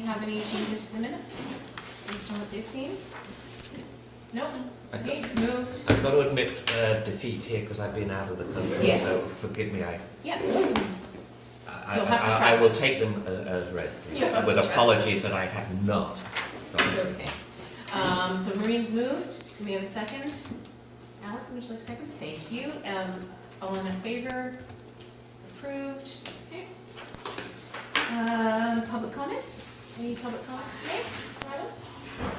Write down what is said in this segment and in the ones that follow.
have any changes to the minutes based on what they've seen? No? Okay, moved. I've got to admit defeat here because I've been out of the country, Yes. so forgive me. Yeah. I, You'll have to I will trust us. take them as read, You'll have with to trust apologies that I have not. It's okay. So Maureen's moved. Do we have a second? Alice, would you like a second? Thank you. All in favor? Approved. Okay. Public comments? Any public comments today? Robyn?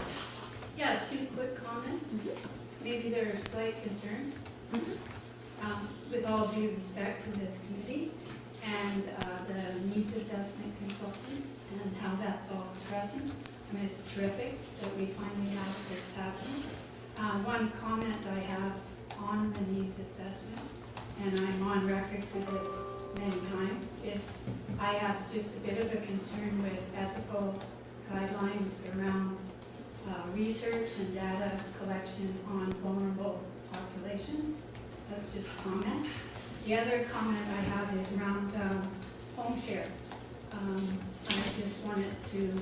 Yeah, 2 quick comments. Maybe there are slight concerns. With all due respect to this committee and the needs assessment consultant and how that's all progressing. I mean, it's terrific that we finally have this happening. One comment I have on the needs assessment, and I'm on record for this many times, is I have just a bit of a concern with ethical guidelines around research and data collection on vulnerable populations. That's just a comment. The other comment I have is around home share. I just wanted to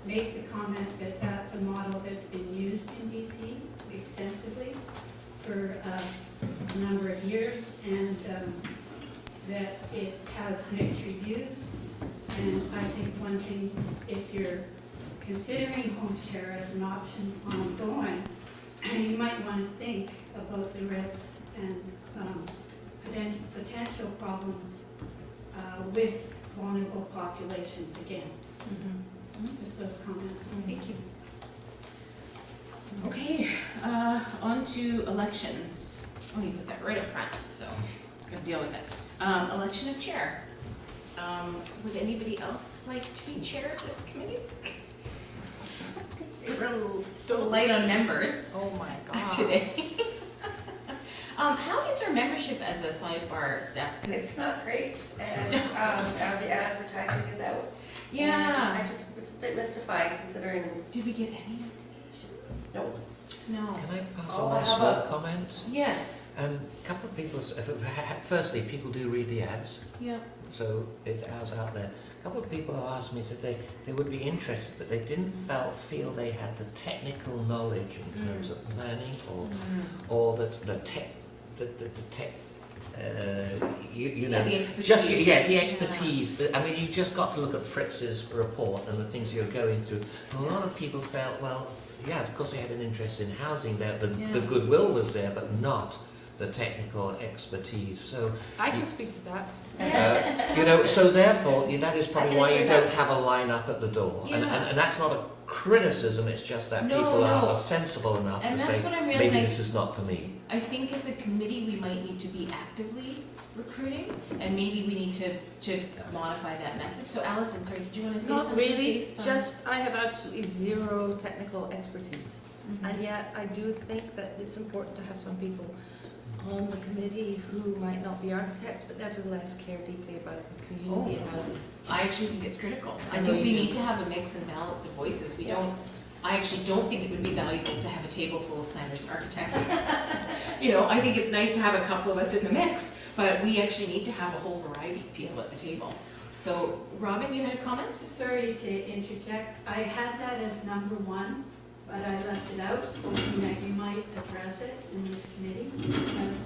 make the comment that that's a model that's been used in BC extensively for a number of years, and that it has mixed reviews. And I think one thing, if you're considering home share as an option ongoing, you might want to think about the risks and potential problems with vulnerable populations again. Just those comments. Thank you. Okay, on to elections. Oh, you put that right up front, so I'm gonna deal with it. Election of chair. Would anybody else like to be chair of this committee? It's a little light on members Oh my God. today. How is our membership as a sidebar staff? 'Cause- It's not great, and the advertising is out. yeah. And I just was a bit mystified considering, Did we get any applications? no, No. Can I pass Oh, on a how small about- comment? Yes. A couple of people, firstly, people do read the ads, Yeah. so it's out there. A couple of people have asked me, said they would be interested, but they didn't feel they had the technical knowledge in terms of planning or the tech, you know, the expertise. just the expertise. I mean, you just got to look at Fritz's report and the things you're going through. And a lot of people felt, well, yeah, of course they had an interest in housing there, the goodwill was there, but not the technical expertise. So, I can speak to that. you know, so therefore, that is probably I can why you agree don't with have a line up at the door. Yeah. And that's not a criticism, it's just that No, people no. are sensible enough And to that's say, what I'm maybe realizing. this is not for me. I think as a committee, we might need to be actively recruiting, and maybe we need to modify that message. So Alison, sorry, did you want to say Not something really, based on? just I have absolutely zero technical expertise. Mhm. And yet I do think that it's important to have some people on the committee who might not be architects, but nevertheless care deeply about the community and housing. I actually think it's critical. I I know think we you do. need to have a mix and balance of voices. Yeah. I actually don't think it would be valuable to have a table full of planners and architects. You know, I think it's nice to have a couple of us in the mix, but we actually need to have a whole variety of people at the table. So, Robyn, you had a comment? Sorry to interject. I had that as number 1, but I left it out, hoping that you might address it in this committee, because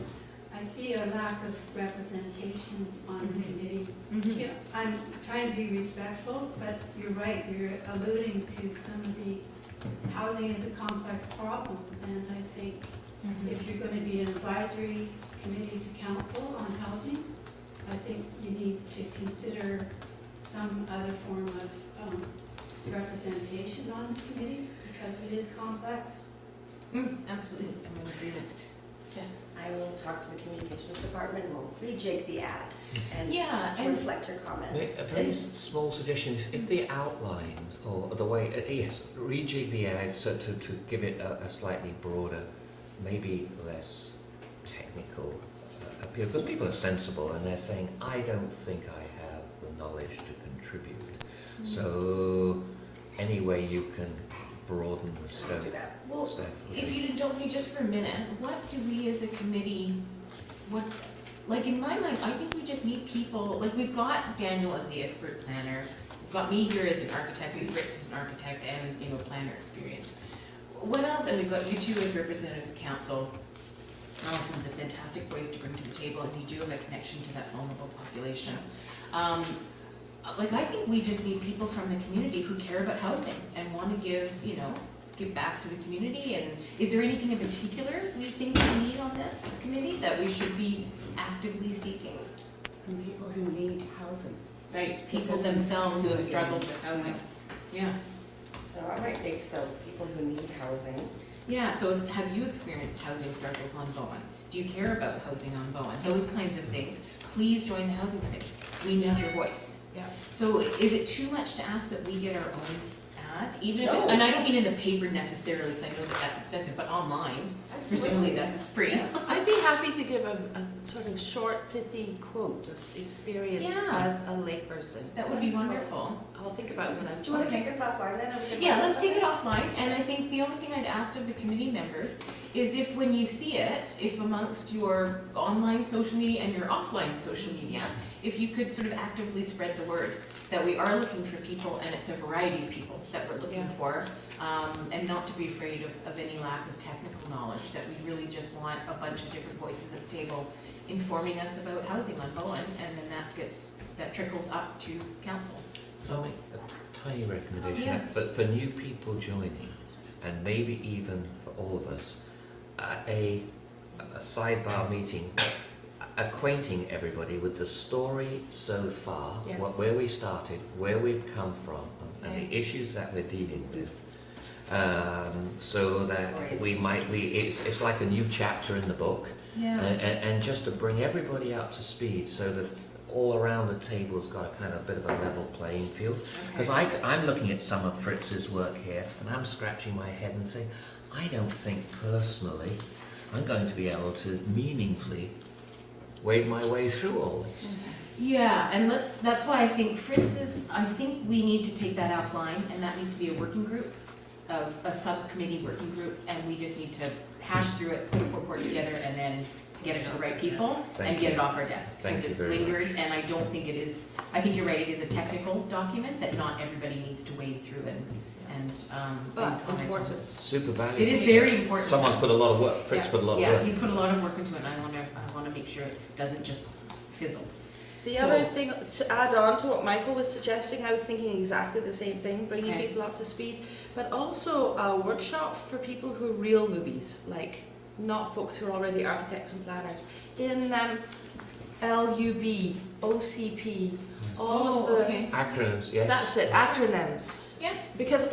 I see a lack of representation on the committee. Yeah, I'm trying to be respectful, but you're right, you're alluding to some of the housing is a complex problem, and I think if you're going to be an advisory committee to council on housing, I think you need to consider some other form of representation on the committee, because it is complex. Absolutely, I'm in agreement. Steph? I will talk to the communications department and we'll rejig the ad and Yeah, to and- reflect your comments. A very small suggestion, if the outlines or the way, yes, rejig the ad so to give it a slightly broader, maybe less technical appeal, because people are sensible and they're saying, I don't think I have the knowledge to contribute. So any way you can broaden the I'll scope. do that. Well, Steph, would if be- you indulge me just for a minute, what do we as a committee, like in my mind, I think we just need people, like we've got Daniel as the expert planner, got me here as an architect, we've Fritz as an architect and, you know, planner experience. What else? And we've got you two as representative of council. Allison's a fantastic voice to bring to the table, and you do have a connection to that vulnerable population. Like, I think we just need people from the community who care about housing and want to give, you know, give back to the community. And is there anything in particular we think we need on this committee that we should be actively seeking? Some people who need housing. Right, people Because it's themselves who have so struggled with housing. Yeah. So I might think so, people who need housing. Yeah, so have you experienced housing struggles on Bowen? Do you care about housing on Bowen? Those kinds of things. Please join the housing committee. We need your voice. Yeah. So is it too much to ask that we get our own ad? Even if it's, No. and I don't mean in the paper necessarily, because I know that that's expensive, but online, presumably that's free. I'd be happy to give a sort of short, pithy quote of experience Yeah. as a layperson. That would be wonderful. I'll think about it when I'm Do you want to Okay. take us offline then? and we can Yeah, talk let's about take it offline, and I think the only thing I'd asked of the committee members is if when you see it, if amongst your online social media and your offline social media, if you could sort of actively spread the word that we are looking for people, and it's a variety of people that we're looking Yeah. for, and not to be afraid of any lack of technical knowledge, that we really just want a bunch of different voices at the table informing us about housing on Bowen, and then that trickles up to council. So I'll make a tiny recommendation Yeah. for new people joining, and maybe even for all of us, a sidebar meeting, acquainting everybody with the story so far, Yes. where we started, where we've come from, and Okay. the issues that we're dealing with, so that it's like a new chapter in the book, and just to bring everybody up to speed, so that all around the table's got a kind of bit of a level playing field. Because I'm looking at some of Fritz's work here, and I'm scratching my head and saying, I don't think personally I'm going to be able to meaningfully wade my way through all this. Yeah, and that's why I think I think we need to take that offline, and that needs to be a working group, of a subcommittee working group, and we just need to hash through it, put a report together, and then get it to the right people, Thank and get you. it off our desk. Thank Because you it's very lingered, much. and I don't think it is, I think you're right, it is a technical document that not everybody needs to wade through and But comment on. important. Super valuable. It is very important. Someone's put a lot of work, Fritz Yeah. put a lot of Yeah, work. he's put a lot of work into it, and I wanna make sure it doesn't just fizzle. The So- other thing, to add on to what Michael was suggesting, I was thinking exactly the same thing, bringing Okay. people up to speed, but also a workshop for people who are real newbies, like not folks who are already architects and planners, in LUB, OCP, all of the, okay. Acronyms, yes. that's it, acronyms. Yeah. Because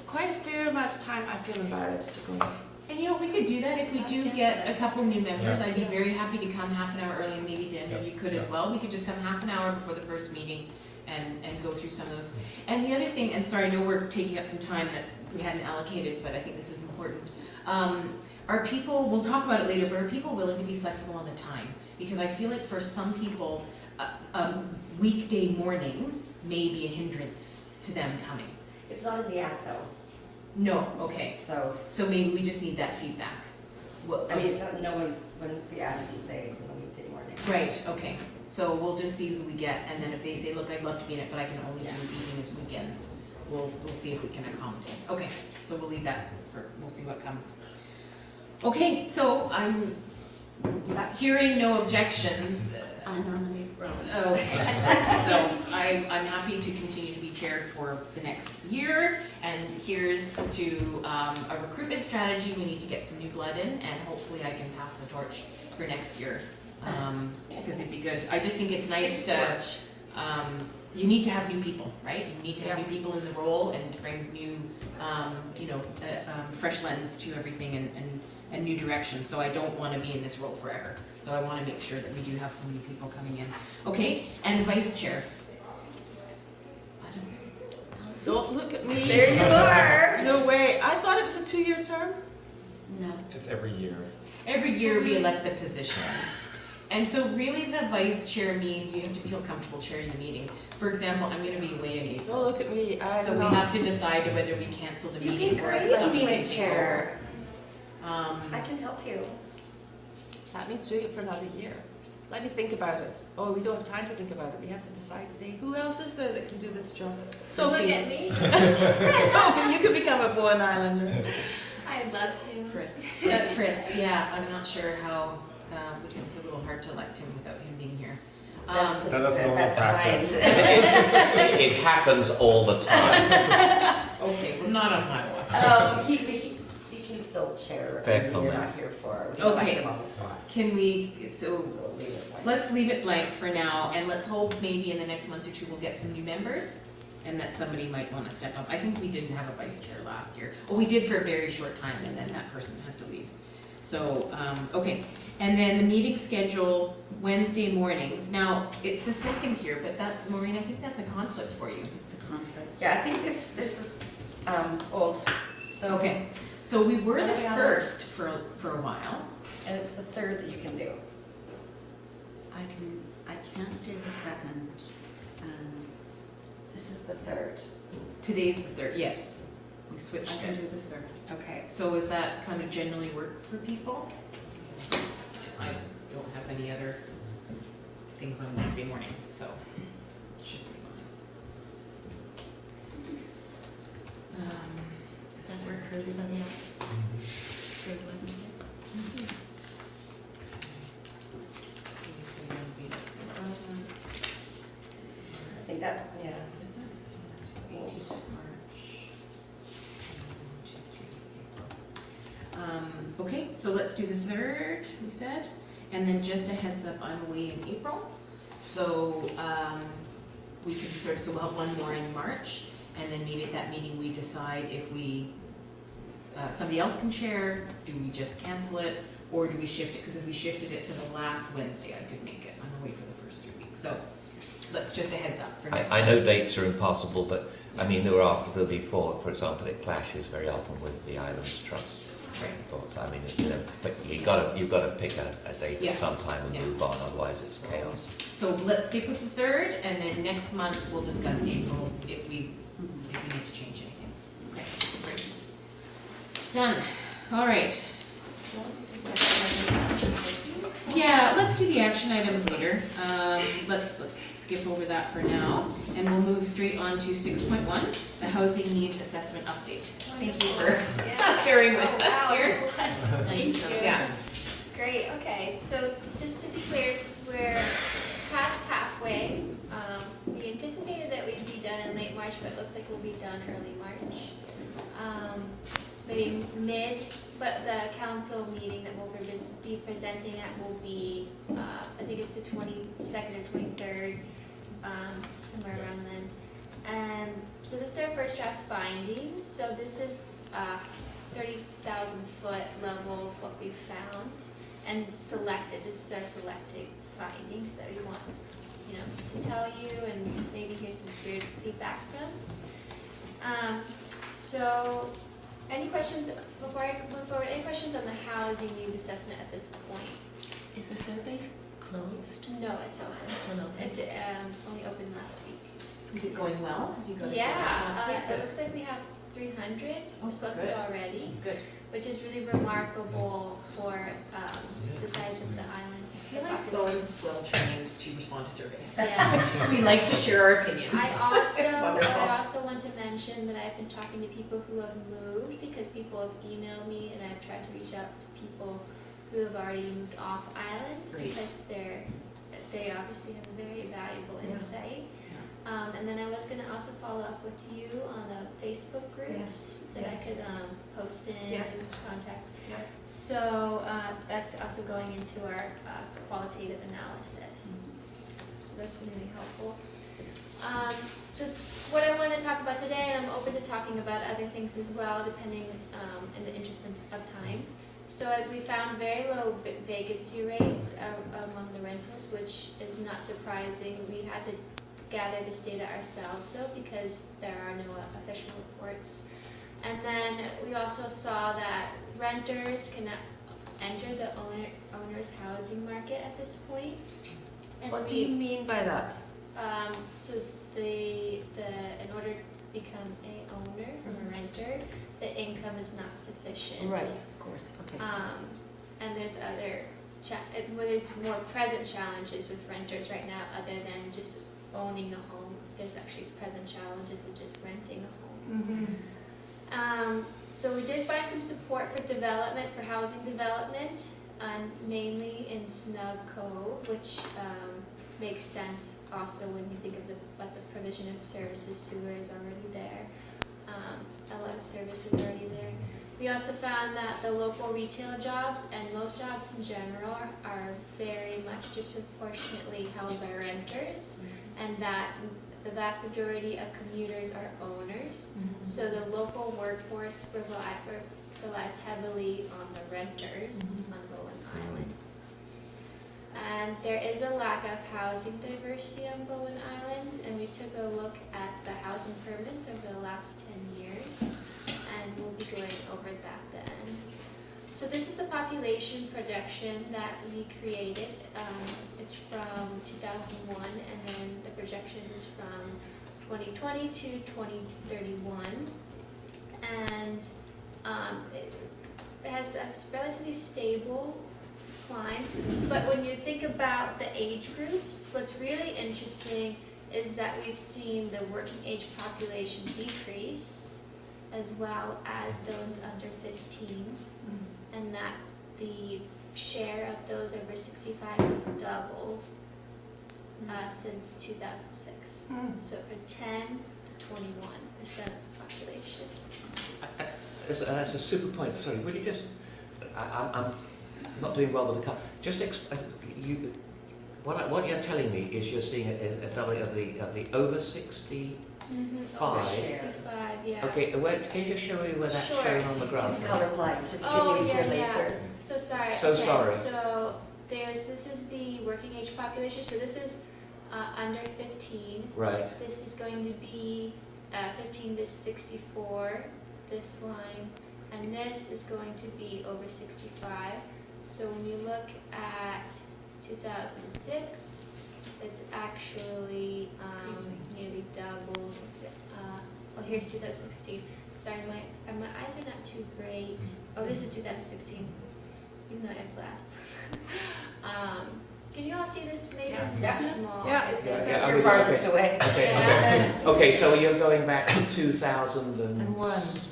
quite a fair amount of time I feel embarrassed to go. And you know, we could do that if we do get a couple new members. I'd be very happy to come half an hour early, and maybe Daniel, you could as well. We could just come half an hour before the first meeting and go through some of those. And the other thing, and sorry, I know we're taking up some time that we hadn't allocated, but I think this is important. Are people, we'll talk about it later, but are people willing to be flexible on the time? Because I feel like for some people, weekday morning may be a hindrance to them coming. It's not in the act though, No, okay. so, So maybe we just need that feedback. I mean, it's not, no one, when the ad doesn't say it's in the weekday morning. Right, okay. So we'll just see who we get, and then if they say, look, I'd love to be in it, but I can only do evenings and weekends, we'll see if we can accommodate. Okay, so we'll leave that we'll see what comes. Okay, so I'm hearing no objections. I nominate Robyn. Okay, so I'm happy to continue to be chair for the next year, and here's to a recruitment strategy. We need to get some new blood in, and hopefully I can pass the torch for next year, because it'd be good. I just think it's nice to, you need to have new people, right? You need to have new people in the role and bring new, fresh lens to everything and new direction. So I don't want to be in this role forever. So I want to make sure that we do have some new people coming in. Okay, and vice chair. Don't look at me. There you are. No way. I thought it was a 2-year term. No. It's every year. Every year we elect the position. And so really the vice chair means you have to feel comfortable chairing the meeting. For example, I'm going to be away in April. Don't look at me. So we have to decide whether we cancel the You'd meeting be or great if at somebody being can take chair. over. I can help you. That means doing it for another year. Let me think about it. Oh, we don't have time to think about it. We have to decide today. Who else is there that can do this job? Sophie. Look at me. Sophie, you could become a Bowen Islander. I'd love to. Fritz. That's Fritz, yeah, I'm not sure how, it's a little hard to elect him without him being here. That's normal That's practice. fine. It happens all the time. Okay, well, not on my watch. He can still chair. Fair I mean, comment. You're not here for. We can elect Okay. him on the spot. Can we, so So we'll leave it like. let's leave it blank for now, and let's hope maybe in the next month or two we'll get some new members, and that somebody might want to step up. I think we didn't have a vice chair last year. Well, we did for a very short time, and then that person had to leave. So, okay. And then the meeting schedule, Wednesday mornings. Now, it's the second here, but that's, Maureen, I think that's a conflict for you. It's a conflict. Yeah, I think this is old. So Okay, so we were the What are we on? first for a while. And it's the third that you can do. I can't do the second. This is the third. Today's the third, yes. We I switched can it. do the third. Okay. So is that kind of generally work for people? I don't have any other things on Wednesday mornings, so it should be fine. Does that work for everybody else? Third Wednesday? Okay, so that would be the 11th. I think that, yeah. This is 18th of March. 1, 2, 3, April. Okay, so let's do the third, we said, and then just a heads up, I'm away in April. So, we can sort of, so we'll have one more in March, and then maybe at that meeting we decide if we, somebody else can chair, do we just cancel it, or do we shift it? Because if we shifted it to the last Wednesday, I could make it. I'm away for the first 3 weeks, so, look, just a heads up for next I know dates are impossible, but I mean, there'll be for example, it clashes very often with the Islands Trust. Right. But I mean, you know, but you've got to pick a date Yeah. at some time and Yeah. move on, otherwise it's chaos. So let's stick with the third, and then next month we'll discuss April if we need to change anything. Okay, great. Done. All right. Yeah, let's do the action items later. Let's skip over that for now, and we'll move straight on to 6.1, the housing needs assessment update. Thank you for bearing with us here. Thank you. Yeah. Great, okay, so just to be clear, we're past halfway. We anticipated that we'd be done in late March, but it looks like we'll be done early March. Maybe mid, but the council meeting that we'll be presenting at will be, I think it's the 22nd or 23rd, somewhere around then. So this is our first draft findings. So this is 30,000 foot level of what we found and selected. This is our selected findings that we want, to tell you and maybe hear some feedback from. So any questions before I move forward? Any questions on the housing needs assessment at this point? Is the survey closed? No, it's open. Still open? It's only opened last week. Is it going well? Have you got a good Yeah, response rate? it looks like we have 300 Oh, responses good. already, Good. which is really remarkable for the size of the island. I feel like Bowen's well trained to respond to surveys. Yeah. We like to share our opinions. I wonderful. also want to mention that I've been talking to people who have moved because people have emailed me and I've tried to reach out to people who have already moved off island Great. because they obviously have very valuable Yeah. insight. And then I was going to also follow up with you on a Facebook groups that I could post in Yes. and contact. Yeah. So that's also going into our qualitative analysis. So that's really helpful. So what I want to talk about today, and I'm open to talking about other things as well, depending in the interest of time. So we found very low vacancy rates among the rentals, which is not surprising. We had to gather this data ourselves though, because there are no official reports. And then we also saw that renters cannot enter the owner's housing market at this point. And What do you mean by that? So in order to become a owner from a renter, the income is not sufficient. Right, of course, okay. And there's other well, there's more present challenges with renters right now other than just owning a home. There's actually present challenges of just renting a home. So we did find some support for development, for housing development, mainly in Snug Cove, which makes sense also when you think of about the provision of services. Sewer is already there. A lot of services already there. We also found that the local retail jobs and most jobs in general are very much disproportionately held by renters, and that the vast majority of commuters are owners. So the local workforce relies heavily on the renters on Bowen Island. And there is a lack of housing diversity on Bowen Island, and we took a look at the housing permits over the last 10 years, and we'll be going over that then. So this is the population projection that we created. It's from 2001, and then the projection is from 2020 to 2031. And it has a relatively stable climb. But when you think about the age groups, what's really interesting is that we've seen the working age population decrease, as well as those under 15. And that the share of those over 65 has doubled since 2006. So from 10 to 21% of the population. That's a super point. Sorry, would you just? I'm not doing well with the car. Just what you're telling me is you're seeing a doubling of the over 60. Five. 65, yeah. Okay, can you just show me where that's Sure. shown on the graph? He's colorblind, so if you Oh, can use your yeah, laser. So sorry. So okay, sorry. So this is the working age population. So this is under 15. Right. This is going to be 15 to 64, this line, and this is going to be over 65. So when you look at 2006, it's actually nearly double. Well, here's 2016. Sorry, my eyes are not too great. Oh, this is 2016. Even though I have glasses. Can you all see this? Maybe it's too small. Yeah, it's You're farthest away. Okay, Yeah. okay, so you're going back to 2001,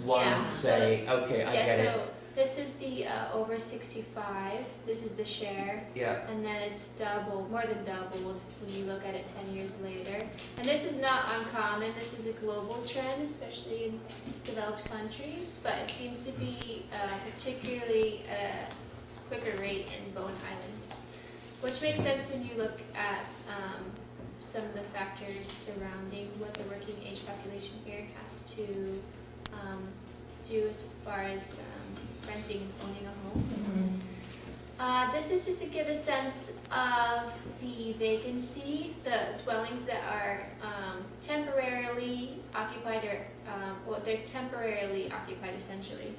Yeah, say. Okay, I Yeah, get it. so this is the over 65. This is the share. Yeah. And then it's doubled, more than doubled when you look at it 10 years later. And this is not uncommon. This is a global trend, especially in developed countries. But it seems to be particularly a quicker rate in Bowen Island, which makes sense when you look at some of the factors surrounding what the working age population here has to do as far as renting, owning a home. This is just to give a sense of the vacancy, the dwellings that are temporarily occupied, or well, they're temporarily occupied essentially.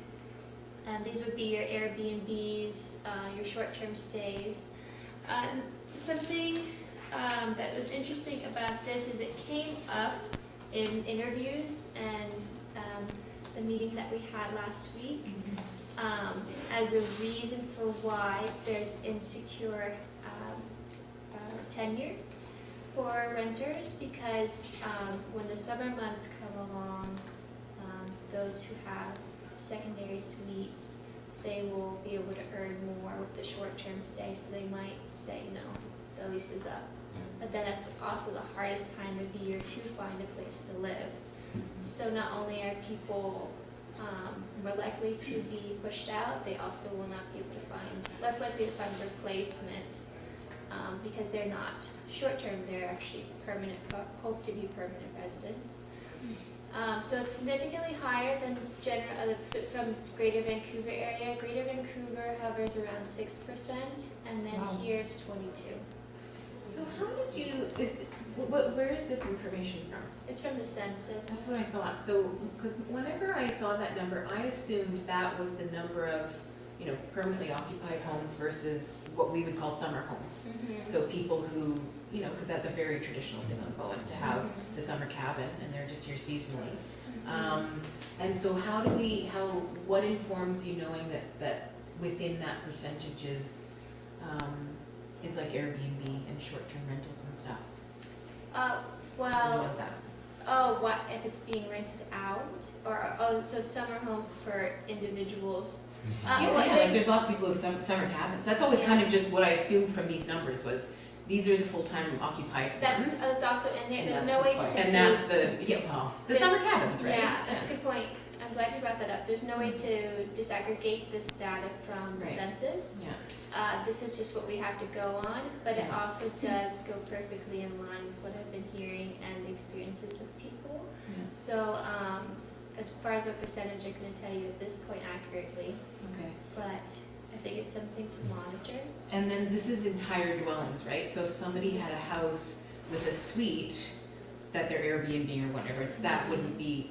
And these would be your Airbnbs, your short-term stays. Something that was interesting about this is it came up in interviews and the meeting that we had last week as a reason for why there's insecure tenure for renters, because when the summer months come along, those who have secondary suites, they will be able to earn more with the short-term stay, so they might say, you know, the lease is up. But then that's also the hardest time of year to find a place to live. So not only are people more likely to be pushed out, they also will not be able to find, less likely to find replacement because they're not short-term, they're actually permanent, hope to be permanent residents. So it's significantly higher than from Greater Vancouver area. Greater Vancouver hovers around 6%, and then here it's 22. So how did you, where is this information from? It's from the census. That's what I thought. So, because whenever I saw that number, I assumed that was the number of, you know, permanently occupied homes versus what we would call summer homes. So people who, you know, because that's a very traditional thing on Bowen, to have the summer cabin, and they're just here seasonally. And so what informs you knowing that within that percentage is is like Airbnb and short-term rentals and stuff. You Well, know that. oh, what, if it's being rented out? Or, oh, so summer homes for individuals. Yeah, Well, yeah, like there's lots of people who have summer cabins. That's always kind of just what I assumed from these numbers was, these are the full-time occupied That's, ones. that's also, and there's That's no the way point. to And do- that's the, the summer cabins, right? Yeah, that's a good point. I'm glad you brought that up. There's no way to disaggregate this data from the Right. census. Yeah, This is just what we have to go on, but it Yeah. also does go perfectly in line with what I've been hearing and the experiences of people. yeah, So, as far as what percentage, I couldn't tell you at this point accurately, okay. but I think it's something to monitor. And then this is entire dwellings, right? So if somebody had a house with a suite that they're Airbnb or whatever, that wouldn't be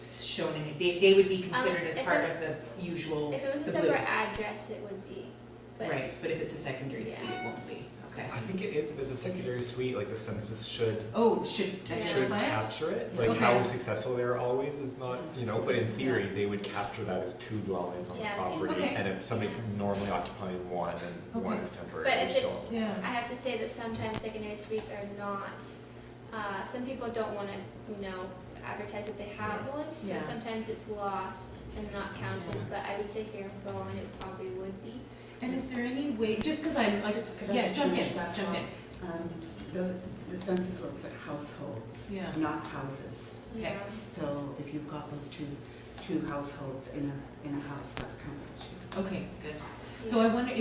shown in, they would be considered as if part it- of the usual, If it was a the blue. separate address, it would be, but. Right, but if it's a secondary suite, Yeah. it won't be, okay. I think it is, if it's a secondary suite, like the census should Oh, should Yeah. should identify it? capture it. Okay. Like how successful they are always is not, but in theory, they would capture that as 2 dwellings on the Yes. property. Okay. And if somebody's normally occupying one and one Okay. is temporary, But it would if show it's- up. Yeah. I have to say that sometimes secondary suites are not, some people don't want to, advertise that they have one, so Yeah. sometimes it's lost and not counted, but I would say here in Bowen it probably would be. And is there any way, just because I'm like, Could I yeah, just jump finish in, that jump in. thought? The census looks at households, Yeah. not houses. Okay. Yeah. So if you've got those two households in a house, that counts as two. Okay, good. So I wonder,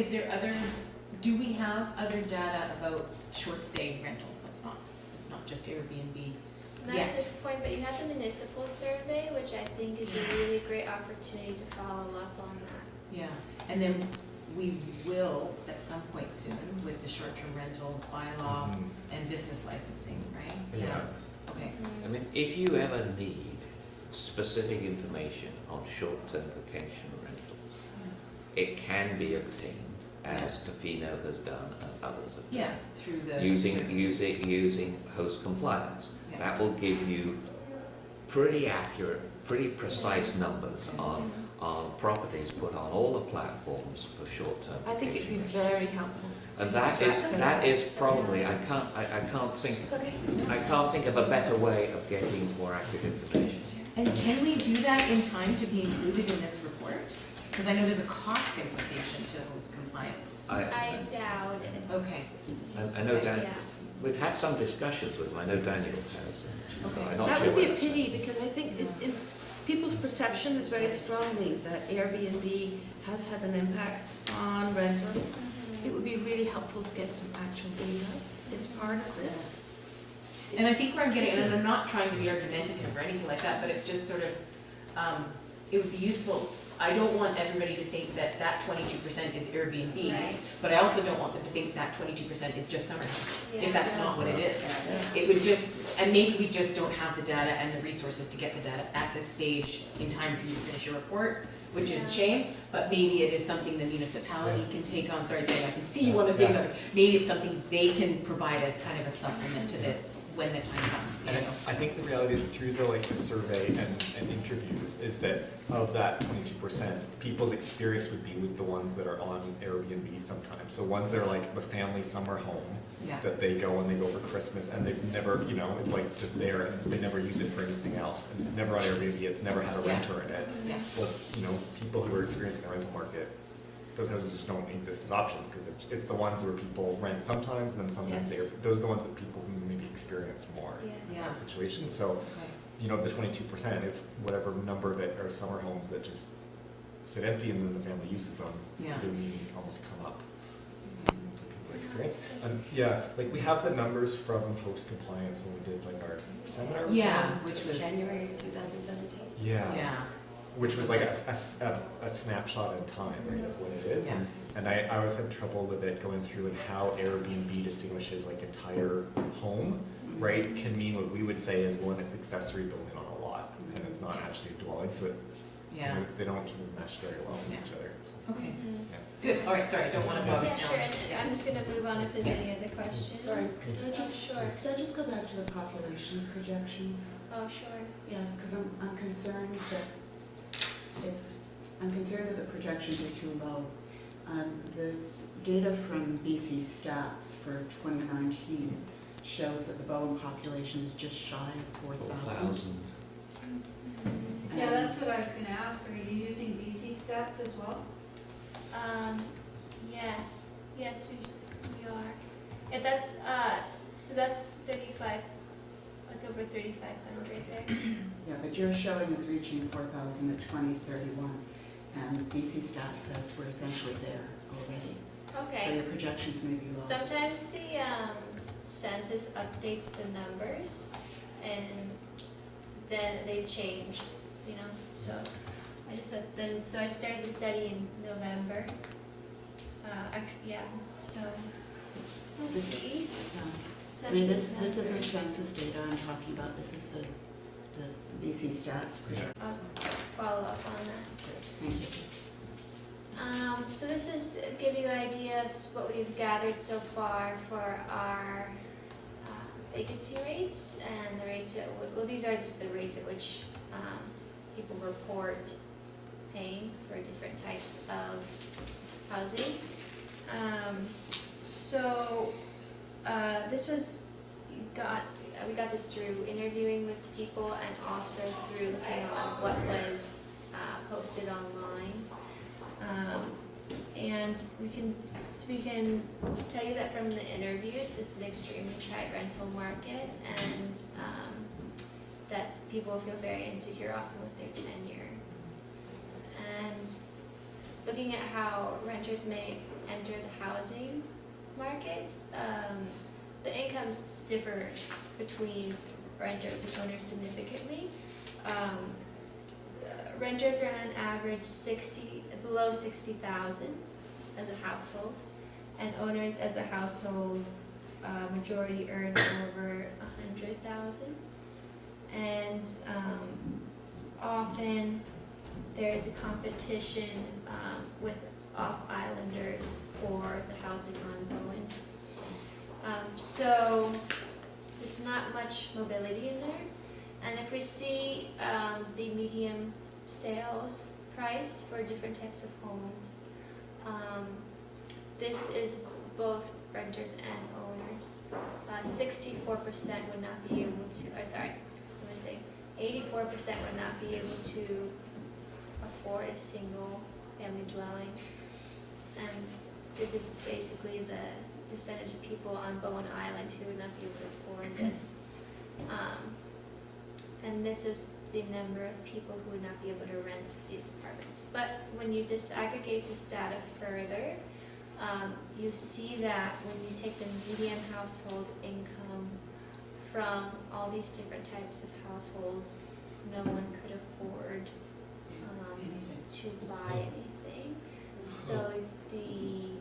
do we have other data about short stay rentals? It's not just Airbnb. Not Yes. at this point, but you have the municipal survey, which I think is a really great opportunity to follow up on that. Yeah, and then we will at some point soon with the short-term rental bylaw Mhm. and business licensing, right? Yeah. Okay, I mean, if you ever need specific information on short-term vacation rentals, it can be obtained, as Tofino has done and others have done. yeah, through the services. Using host compliance. Yeah. That will give you pretty accurate, pretty precise numbers on properties put on all the platforms for short-term I think it'd be vacation. very helpful. And that is probably, I can't think of a better way of getting more accurate information. And can we do that in time to be included in this report? Because I know there's a cost implication to host compliance. I doubt it. Okay, I know Dan, Yeah. we've had some discussions with him, I know Daniel has. So Okay. I'm not That sure would be a whether- pity, because I think people's perception is very strongly that Airbnb has had an impact on rental. It would be really helpful to get some actual data as part of this. and I think where I'm getting, and I'm not trying to be argumentative or anything like that, but it's just sort of, it would be useful. I don't want everybody to think that 22% is Airbnbs, Right. but I also don't want them to think that 22% is just summer houses, Yeah. if that's not what it is. Yeah. It would just, and maybe we just don't have the data and the resources to get the data at this stage in time for you to finish your report, which is a shame, but maybe it is something the municipality can take on. Sorry, Jay, I can see you want to say Yeah. something. Maybe it's something they can provide as kind of a supplement to this when the time comes, you And know? I think the reality is through the survey and interviews is that of that 22%, people's experience would be with the ones that are on Airbnb sometimes. So ones that are like the family summer home Yeah. that they go when they go for Christmas and they've never, it's like just there and they never use it for anything else. And it's never on Airbnb, it's never had a Yeah. renter in it. Yeah. Well, people who are experiencing the rental market, those houses just don't exist as options because it's the ones where people rent sometimes and then sometimes Yes. those are the ones that people who maybe experience more Yes. in Yeah. that situation. So, Okay. the 22%, if whatever number of it are summer homes that just sit empty and then the family uses them, Yeah. they would need to almost come up with people experience. And we have the numbers from host compliance when we did like our seminar. Yeah, which was, January 2017. yeah, Which was like a snapshot in time, right, of what it is. Yeah. And I always had trouble with it going through and how Airbnb distinguishes like entire home, right, can mean what we would say is one, it's accessory building on a lot, and it's not actually a dwelling, so yeah, they don't sort of mesh very well with Yeah. each other. okay, Mhm. good, all right, sorry, I don't want to bog us Yeah, down. sure, and I'm just gonna move on if there's any other questions. Sorry, could I Sure. just go back to the population projections? Oh, sure. Yeah, because I'm concerned that I'm concerned that the projections are too low. The data from BC Stats for 2019 shows that the Bowen population is just shy of 4,000. 4,000. Yeah, that's what I was gonna ask, are you using BC stats as well? Yes, we are. Yeah, that's, so that's 35, it's over 3,500 there. Yeah, but your showing is reaching 4,000 at 2031, and BC Stats says we're essentially there already. So Okay. your projections may be low. Sometimes the census updates the numbers and then they change, you know, so I just said, so I started the study in November. So we'll see. Yeah. I mean, this isn't census data I'm talking about, this is the BC Stats projection. I'll follow up on that. Thank you. So this is give you an idea of what we've gathered so far for our vacancy rates and the rates at, well, these are just the rates at which people report paying for different types of housing. This was, we got this through interviewing with people and also through looking on what was posted online. And we can tell you that from the interviews, it's an extremely tight rental market, and that people feel very insecure often with their tenure. And looking at how renters may enter the housing market, the incomes differ between renters and owners significantly. Renters are on average below 60,000 as a household, and owners as a household majority earn over 100,000. And often there is a competition with off-islanders for the housing on Bowen. So there's not much mobility in there. And if we see the median sales price for different types of homes, this is both renters and owners. 64% would not be able to, 84% would not be able to afford a single family dwelling. And this is basically the percentage of people on Bowen Island who would not be able to afford this. And this is the number of people who would not be able to rent these apartments. But when you disaggregate this data further, you see that when you take the median household income from all these different types of households, no one could afford to buy anything. So the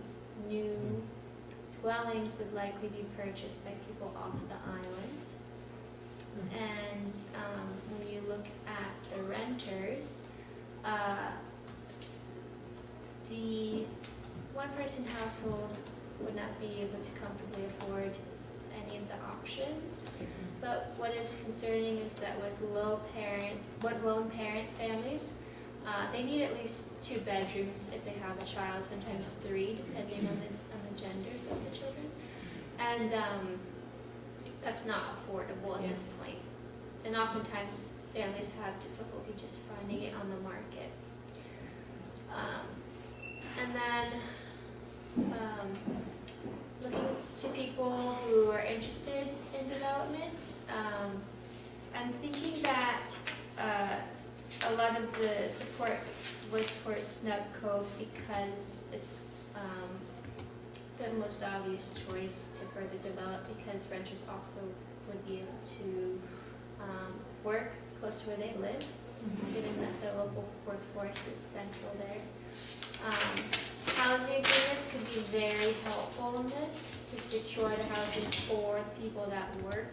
new dwellings would likely be purchased by people off the island. And when you look at the renters, the one-person household would not be able to comfortably afford any of the options. But what is concerning is that with lone parent families, they need at least 2 bedrooms if they have a child, sometimes 3, depending on the genders of the children. And that's not affordable at this point. And oftentimes families have difficulty just finding it on the market. And then looking to people who are interested in development, I'm thinking that a lot of the support was for Snug Cove because it's the most obvious choice to further develop, because renters also would be able to work close to where they live, given that the local workforce is central there. Housing agreements could be very helpful in this to secure the housing for people that work.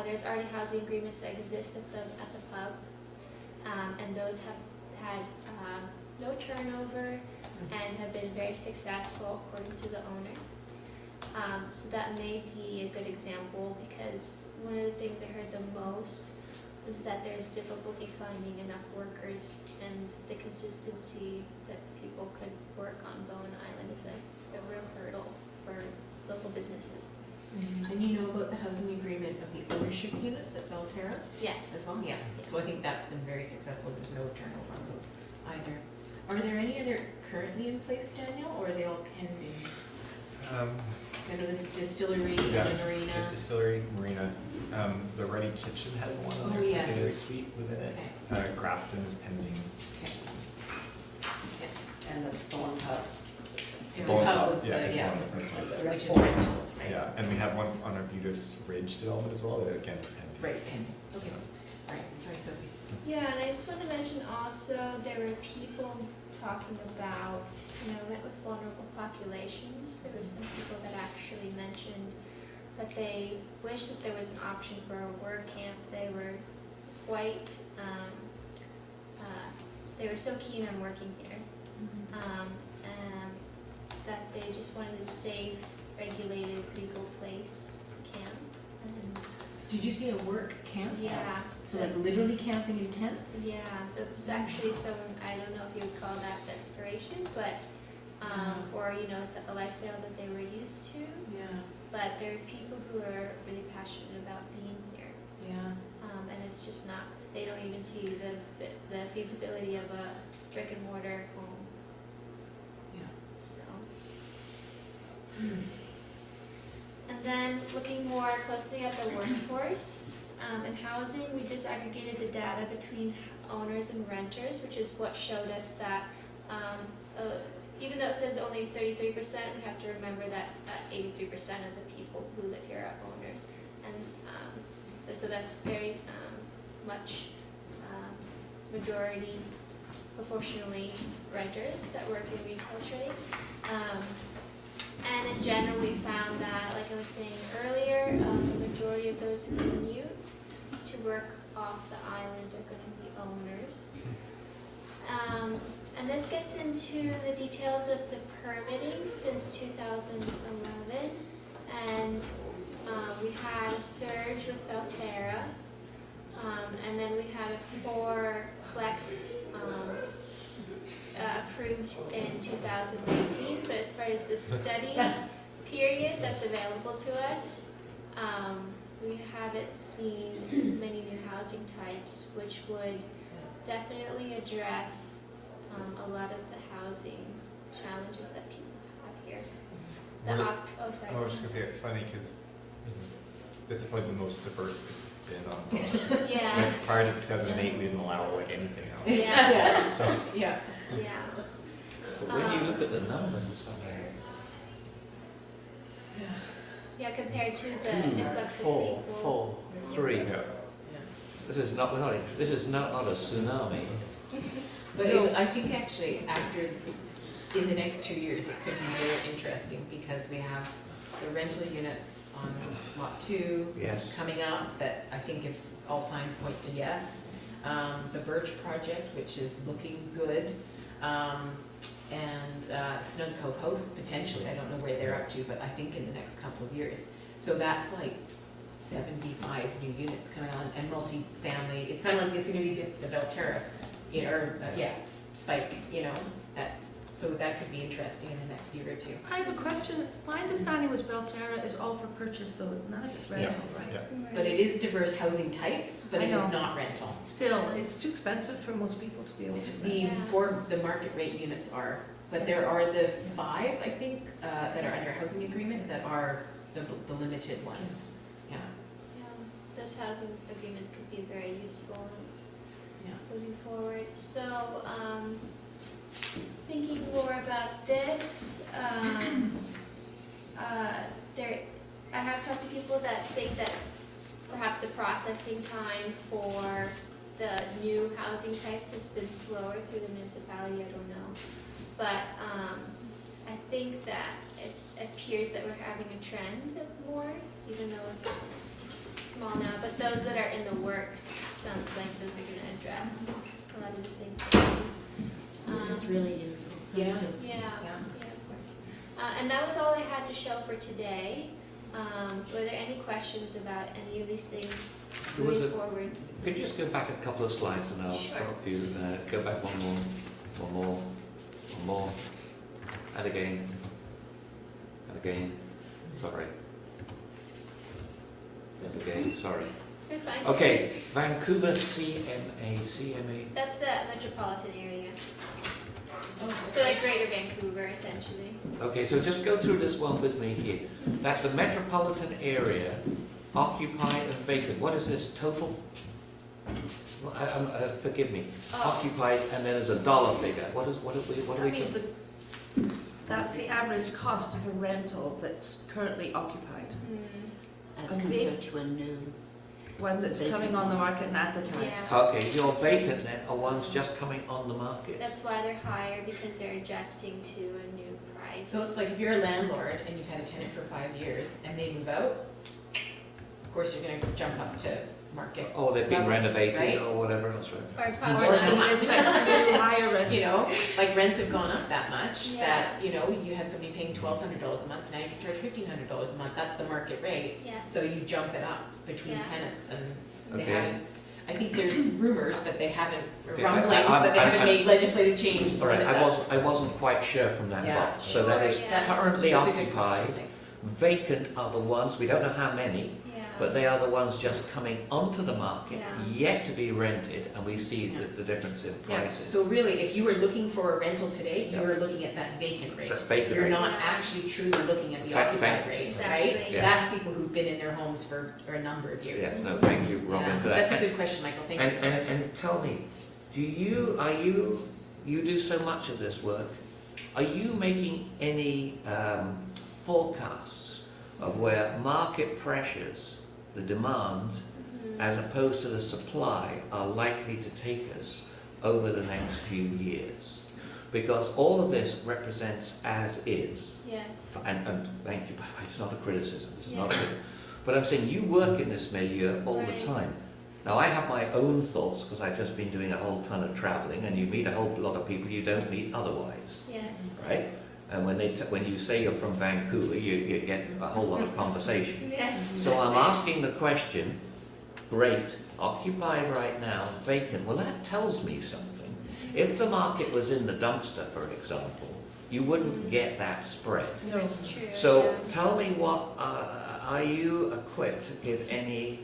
There's already housing agreements that exist at the pub, and those have had no turnover and have been very successful according to the owner. So that may be a good example, because one of the things I heard the most is that there's difficulty finding enough workers, and the consistency that people could work on Bowen Island is a real hurdle for local businesses. And you know about the housing agreement of the ownership units at Belterra Yes. as well? Yeah. So I think that's been very successful. There's no turnover on those either. Are there any other currently in place, Daniel, or are they all pending? I know this distillery, Yeah, the marina. the distillery, marina. The Ready Kitchen has one on Oh, there, yes. something really sweet within it. Okay. Grafton is pending. Okay. And the Bowen Pub. And Bowen the pub Pub, was yeah, the, it's yes, one of the first ones. which is rentals, right? Yeah, and we have one on Arbutus Ridge development as well, that again is pending. Right, pending. Okay. All right, sorry, Sophie. Yeah, and I just want to mention also, there were people talking about, met with vulnerable populations. There were some people that actually mentioned that they wish that there was an option for a work camp. They were quite, they were so keen on working here. And that they just wanted a safe, regulated, legal place to camp. And So did you say a work camp? yeah. So like literally camping in tents? Yeah, there was actually some, I don't know if you would call that desperation, but, or, a lifestyle that they were used to. Yeah, But there are people who are really passionate about being here. yeah. And it's just not, they don't even see the feasibility of a brick and mortar home, Yeah. so. And then looking more closely at the workforce and housing, we disaggregated the data between owners and renters, which is what showed us that even though it says only 33%, we have to remember that 83% of the people who live here are owners. And so that's very much majority proportionally renters that work in retail trade. And in general, we found that, like I was saying earlier, the majority of those who commute to work off the island are going to be owners. And this gets into the details of the permitting since 2011. And we had a surge with Belterra. And then we had a 4 flex approved in 2019, but as far as the study period that's available to us, we haven't seen many new housing types, which would definitely address a lot of the housing challenges that people have here. Oh, sorry. I was just gonna say, it's funny because this is probably the most diverse it's been on. Yeah. Like prior to 2008, we didn't allow like anything else. Yeah. So Yeah. Yeah. But when you look at the numbers, Yeah, compared to the 2, influx of 4, people. 4, 3. yeah. This is not a tsunami. But I think actually in the next 2 years, it could be very interesting because we have the rental units on lot 2 Yes. coming up that I think is all signs point to yes. The Birch project, which is looking good. And Snug Cove Host potentially, I don't know where they're up to, but I think in the next couple of years. So that's like 75 new units coming on and multi-family. It's kind of like it's going to be the Belterra, spike, so that could be interesting in the next year or 2. I have a question. My understanding was Belterra is all for purchase, so none of it's rental, Yes. right? Yeah. But it is diverse housing types, but I it is know. not rental. Still, it's too expensive for most people to be able to rent. The market rate units are, but there are the 5, I think, that are under housing agreement that are the limited ones. Yeah. Yeah, those housing agreements could be very useful Yeah. moving forward. So, thinking more about this, I have talked to people that think that perhaps the processing time for the new housing types has been slower through the municipality, I don't know. But I think that it appears that we're having a trend of more, even though it's small now. But those that are in the works, sounds like those are going to address a lot of the things that we This is really useful. Thank Yeah. you. yeah, Yeah. of course. And that was all I had to show for today. Were there any questions about any of these things There was moving forward? Could you just go back a couple of slides and I'll Sure. stop you. Go back one more, and again, sorry. And again, sorry. You're fine. Okay, Vancouver CMA. That's the metropolitan area. So like Greater Vancouver, essentially. Okay, so just go through this one with me here. That's the metropolitan area, occupied and vacant. What is this total? Well, forgive me. Oh. Occupied, and then there's a dollar figure. What are we? I mean, that's the average cost of a rental that's currently occupied. As A compared to a new. One that's coming on the market and advertised. Yeah. Okay, your vacant then are ones just coming on the market. That's why they're higher, because they're adjusting to a new price. So it's like if you're a landlord and you've had a tenant for 5 years and they move out, of course you're gonna jump up to market. Or they've been levels, renovated right? or whatever else, right? Or Or probably it's Or just not. inflexible higher rent. You know, like rents have gone up that much Yeah. that, you know, you had somebody paying $1,200 a month, now you can charge $1,500 a month, that's the market rate. Yes. So you jump it up between Yeah. tenants and they Okay. haven't, I think there's rumors, but they haven't, or Okay, rumblings, but they haven't made legislative change to All right, limit that. I wasn't quite sure from that Yeah. box. So that is Sure, yeah. currently That's a good occupied. question. Vacant are the ones, we don't know how many, Yeah. but they are the ones just coming onto the market, Yeah. yet to be rented, and we see the difference in Yeah, prices. so really, if you were looking for a rental today, you Yeah. were looking at that vacant rate. That's vacant You're rate. not Yeah. actually truly looking at the Fact- occupied fact- rate, Exactly. right? Yeah. That's people who've been in their homes for a number of years. Yeah, no, thank you, Robyn, Yeah, for that. That's a good question, Michael, thank you. And tell me, you do so much of this work, are you making any forecasts of where market pressures, the demand, Mhm. as opposed to the supply, are likely to take us over the next few years? Because all of this represents as is, Yes. and thank you, by the way, it's not a criticism, it's not a Yeah. criticism. But I'm saying you work in this milieu all Right. the time. Now, I have my own thoughts because I've just been doing a whole ton of traveling, and you meet a whole lot of people you don't meet otherwise, Yes. right? And when you say you're from Vancouver, you get a whole lot of conversation. Yes. So I'm asking the question, great, occupied right now, vacant, well, that tells me something. If the market was in the dumpster, for example, you wouldn't get that spread. No. That's true. So yeah. tell me are you equipped to give any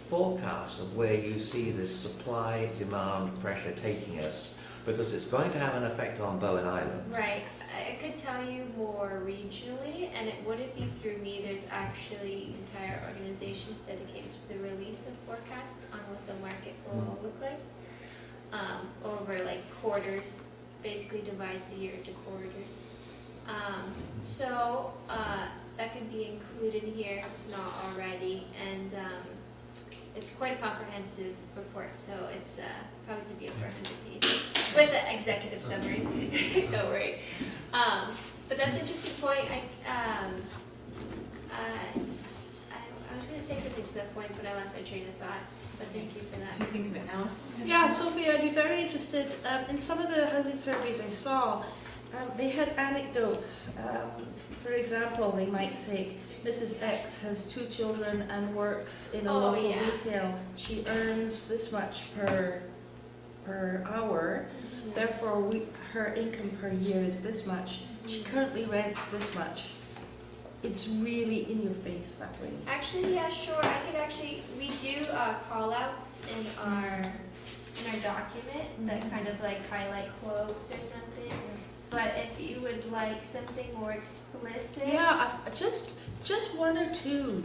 forecasts of where you see this supply, demand, pressure taking us? Because it's going to have an effect on Bowen Island. Right. I could tell you more regionally, and it wouldn't be through me. There's actually entire organizations dedicated to the release of forecasts on what the market will look like over like quarters. Basically divides the year into quarters. So that could be included here if it's not already, and it's quite a comprehensive report, so it's probably going to be over 100 pages with the executive summary. Don't worry. But that's an interesting point. I was going to say something to that point, but I lost my train of thought. But thank you for that. Can you think of it, Alice? Yeah, Sophie, I'd be very interested. In some of the housing surveys I saw, they had anecdotes. For example, they might say, Mrs. X has 2 children and works in a Oh, local yeah. retail. She earns this much per hour. Therefore, her income per year is this much. She currently rents this much. It's really in your face that way. Actually, yeah, sure. We do call outs in our document that kind of like highlight quotes or something. But if you would like something more explicit. Yeah, just 1 or 2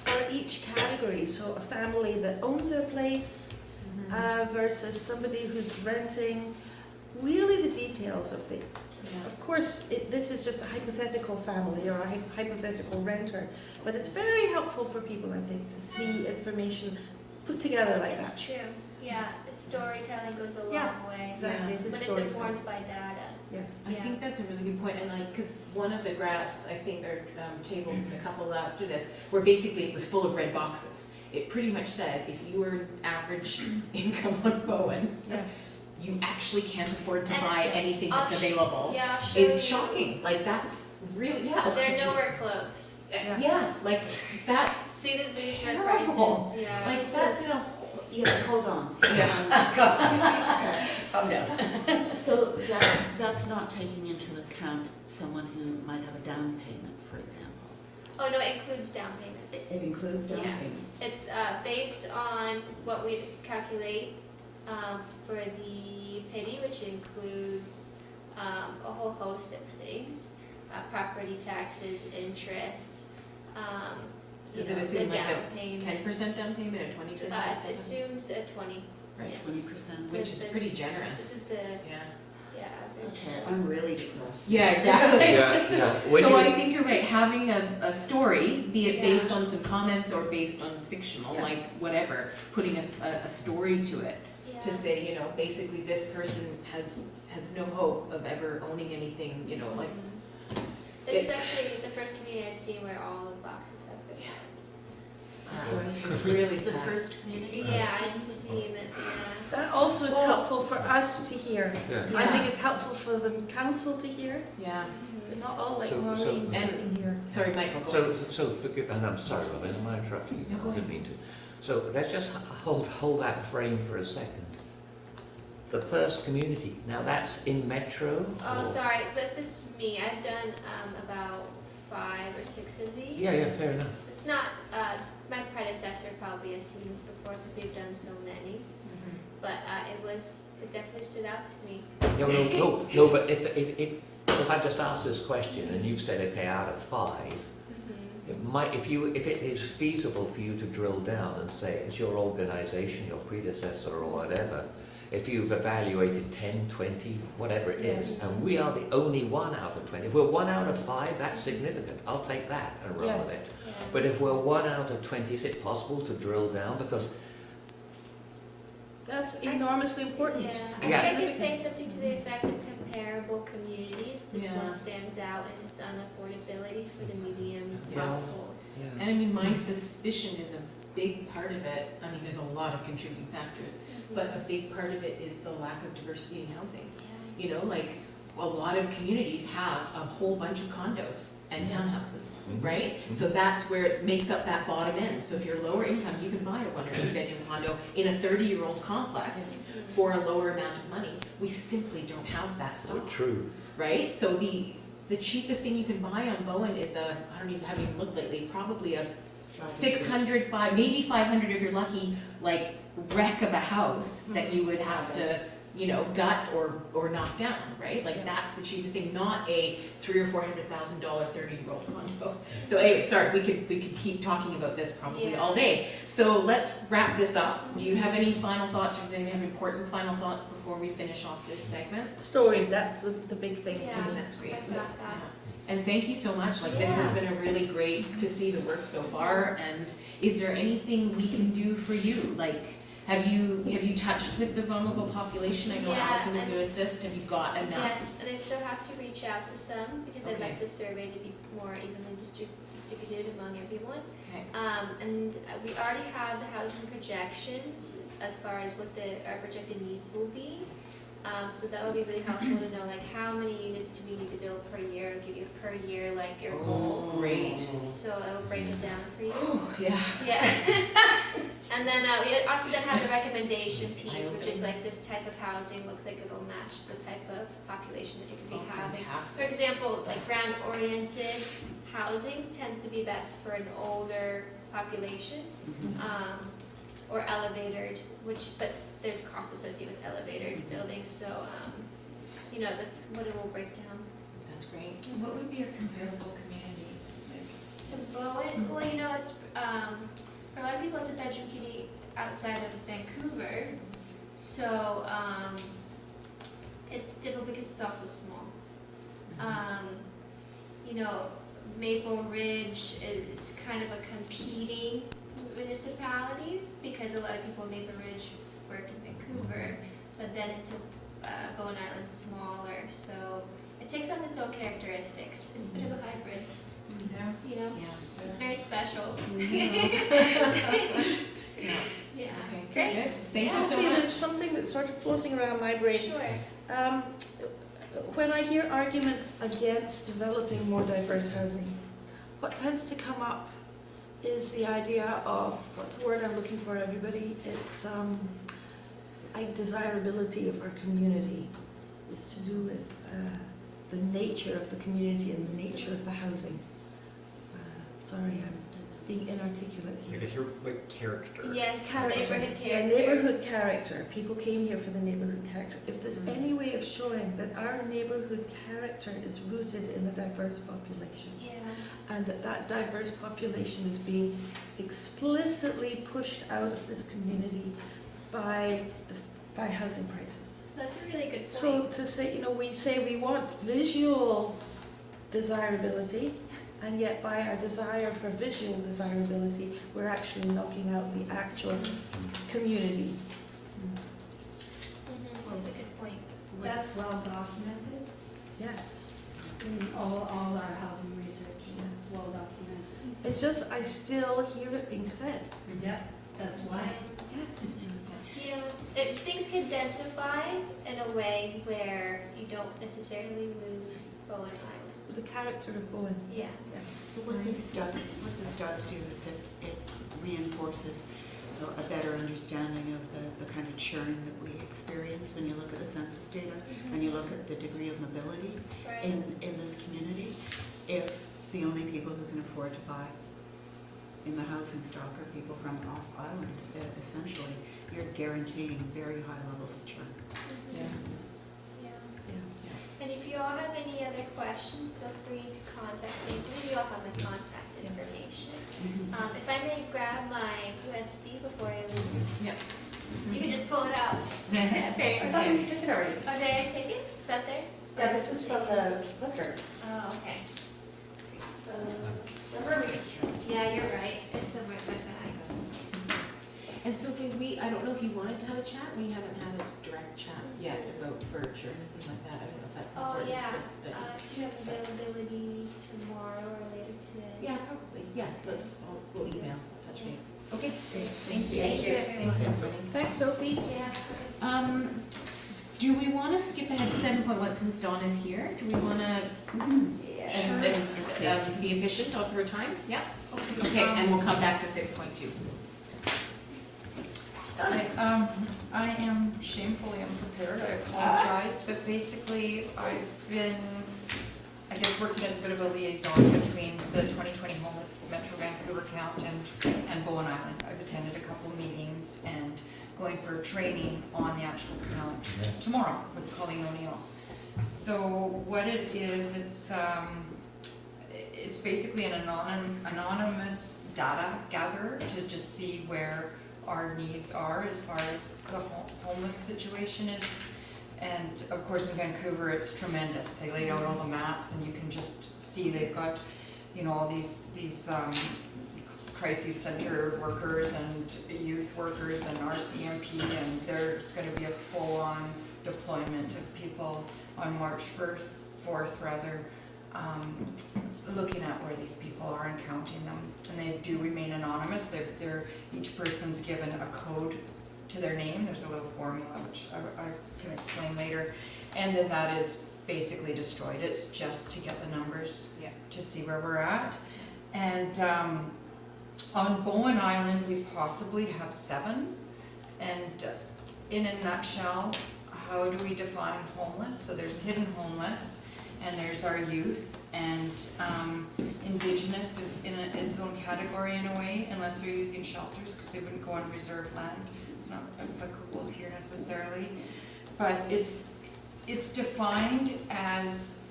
for each category. So a family that owns their place versus somebody who's renting. Really the details of the. Of course, this is just a hypothetical family or a hypothetical renter, but it's very helpful for people, I think, to see information put together like It's that. true. Yeah, storytelling goes a long Yeah, way. Exactly, Yeah. it is When it's storytelling. informed by data. Yes. I think that's a really good point, and like, because one of the graphs, I think, or tables, a couple after this, where basically it was full of red boxes. It pretty much said, if you were average income on Bowen, Yes. you actually can't afford to And buy anything that's I'll sh- available. Yeah, I'll show It's you. shocking, like, that's really, yeah. They're nowhere close. Yeah, like, that's See, there's these rent terrible. prices, yeah. Like, that's in a, Yeah, hold on. yeah. Calm down. So that's not taking into account someone who might have a down payment, for example. Oh, no, it includes down payment. It includes down Yeah. payment. It's based on what we calculate for the pity, which includes a whole host of things, property taxes, interest, you Does it know, the assume like down a payment. 10% down payment, a 20%? It assumes a 20. Right. Yes. 20%. Which is pretty This generous. is the Yeah. average. Okay, I'm really depressed. Yeah, exactly. Yeah. When So you- I think you're right, having a story, be it Yeah. based on some comments or based on fictional, Yeah. like whatever, putting a story to it, Yeah. to say, you know, basically this person has no hope of ever owning anything, you know, like, This is it's- actually the first community I've seen where all the boxes have been. Yeah. I'm sorry, It's really it's the sad. first community? Yeah, I've seen it, yeah. That also is Well- helpful for us to hear. Yeah. I think it's helpful for the council to hear. Yeah. They're not all like So- Maureen so- sitting here. Sorry, Michael, go So, ahead. so forgive, and I'm sorry, Robyn, am I interrupting you? No, go I didn't mean to. So let's just hold that frame for a second. The first community, now that's in Metro? Oh, or- sorry, that's just me. I've done about 5 or 6 of these. Yeah, fair enough. It's not, my predecessor probably has seen this before because we've done so many, but it definitely stood out to me. No, but if I just asked this question and you've said, okay, out of 5, it might, if it is feasible for you to drill down and say, it's your organisation, your predecessor or whatever, if you've evaluated 10, 20, whatever it is, Yes. and we are the only 1 out of 20, if we're 1 out of 5, that's significant. I'll take that and run with Yes. it. Yeah. But if we're 1 out of 20, is it possible to drill down? Because That's enormously important. Yeah, Yeah. I could say something to the effect of comparable communities. This Yeah. one stands out in its unaffordability for the medium Well, household. And I mean, my suspicion is a big part of it, I mean, there's a lot of contributing factors, but a big part of it is the lack of diversity in housing. You know, like, a lot of communities have a whole bunch of condos and townhouses, Mhm. right? Mhm. So that's where it makes up that bottom end. So if you're lower income, you can buy a 1 or 2 bedroom condo in a 30-year-old complex for a lower amount of money. We simply don't have that so stock, true. right? So the cheapest thing you can buy on Bowen is haven't even looked lately, probably a 600, maybe 500 if you're lucky, like wreck of a house that you would have to, you know, gut or knock down, right? Like that's the cheapest thing, not a $300,000 or $400,000 30-year-old condo. So anyway, sorry, we could keep talking about this probably Yeah. all day. So let's wrap this up. Do you have any final thoughts, or does anyone have important final thoughts before we finish off this segment? Story, that's the big thing. Yeah. That's great. I got that. And thank you so much, like this has been a really great to see the work so far, and is there anything we can do for you? Like, have you touched with the vulnerable population? I know Yeah, Allison was and- gonna assist, have you got enough? Yes, and I still have to reach out to some because I'd Okay. like the survey to be more evenly distributed among everyone. Okay. And we already have the housing projections as far as what our projected needs will be. So that would be really helpful to know, like, how many units do we need to build per year, and give you per year, like, your goal. Oh, great. So it'll break it down for you. Oh, yeah. Yeah. And then we also then have the recommendation piece, which is like this type of housing looks like it'll match the type of population that you could Oh, be having. For fantastic. example, like ground-oriented housing tends to be best for an older population, or elevated, but there's costs associated with elevated buildings, so, you know, that's what it will break down. That's great. What would be a comparable community? To Bowen, well, you know, it's, for a lot of people, it's a bedroom community outside of Vancouver, so, it's difficult because it's also small. You know, Maple Ridge is kind of a competing municipality because a lot of people in Maple Ridge work in Vancouver, but then it's Bowen Island's smaller, so it takes on its own characteristics. It's a bit of a hybrid, Yeah. you know? Yeah. It's very special. Yeah. Yeah. Okay, Great. good. Thank you so Sophie, much. there's something that's sort of floating around my brain. Sure. When I hear arguments against developing more diverse housing, what tends to come up is the idea of, what's the word I'm looking for, everybody? It's like desirability of our community. It's to do with the nature of the community and the nature of the housing. Sorry, I'm being inarticulate Like, here. I hear like character. Yes, Character. neighborhood Yeah, character. neighborhood character. People came here for the neighborhood character. If there's Mm. any way of showing that our neighborhood character is rooted in the diverse population, Yeah. and that that diverse population is being explicitly pushed out of this community by housing prices. That's a really good point. So to say, we say we want visual desirability, and yet by our desire for visual desirability, we're actually knocking out the actual community. That's a good point. That's well documented Yes. in all our housing research, it's well documented. It's just, I still hear it being said. Yep, that's why. Yes. You know, things can densify in a way where you don't necessarily lose Bowen Island. The character of Bowen. Yeah. But what this does do is it reinforces a better understanding of the kind of churn that we experience when you look at the census data and you look at the degree of mobility Right. in this community. If the only people who can afford to buy in the housing stock are people from off island, essentially, you're guaranteeing very high levels of churn. Mhm. Yeah. Yeah. Yeah. And if you all have any other questions, feel free to contact me. You all have my contact information. If I may grab my USB before I leave. Yeah. You can just pull it out. Very I thought you took it already. Oh, did I take it? Is that there? Yeah, this is from the liquor. Oh, okay. The verbiage. Yeah, you're right. It's somewhere in my bag. And so I don't know if you wanted to have a chat, we haven't had a direct chat yet about Birch or anything like that, I don't know if that's Oh, important yeah. for the study. Do you have availability tomorrow or later today? Yeah, probably, yeah, we'll email, touch base. Okay, great, thank you. Thank you, everyone. Thanks. Thanks, Sophie. Yeah, of course. Do we want to skip ahead to 7.1 since Donna's here? Do we want to be efficient of her time? Yeah? Okay, and we'll come back to 6.2. I am shamefully unprepared, I apologize, but basically I've been, I guess, working as a bit of a liaison between the 2020 Homeless Metro Vancouver count and Bowen Island. I've attended a couple of meetings and going for training on the actual count tomorrow with Colleen O'Neill. So what it is, it's basically an anonymous data gatherer to just see where our needs are as far as the homeless situation is. And of course in Vancouver it's tremendous. They laid out all the maps and you can just see they've got, all these crisis center workers and youth workers and RCMP, and there's going to be a full-on deployment of people on March 4th looking at where these people are and counting them. And they do remain anonymous. Each person's given a code to their name. There's a little formula which I can explain later. And then that is basically destroyed. It's just to get the numbers to see where we're at. And on Bowen Island, we possibly have 7. And in a nutshell, how do we define homeless? So there's hidden homeless, and there's our youth, and Indigenous is in its own category in a way, unless they're using shelters, because they wouldn't go on reserve land. It's not applicable here necessarily. But it's defined as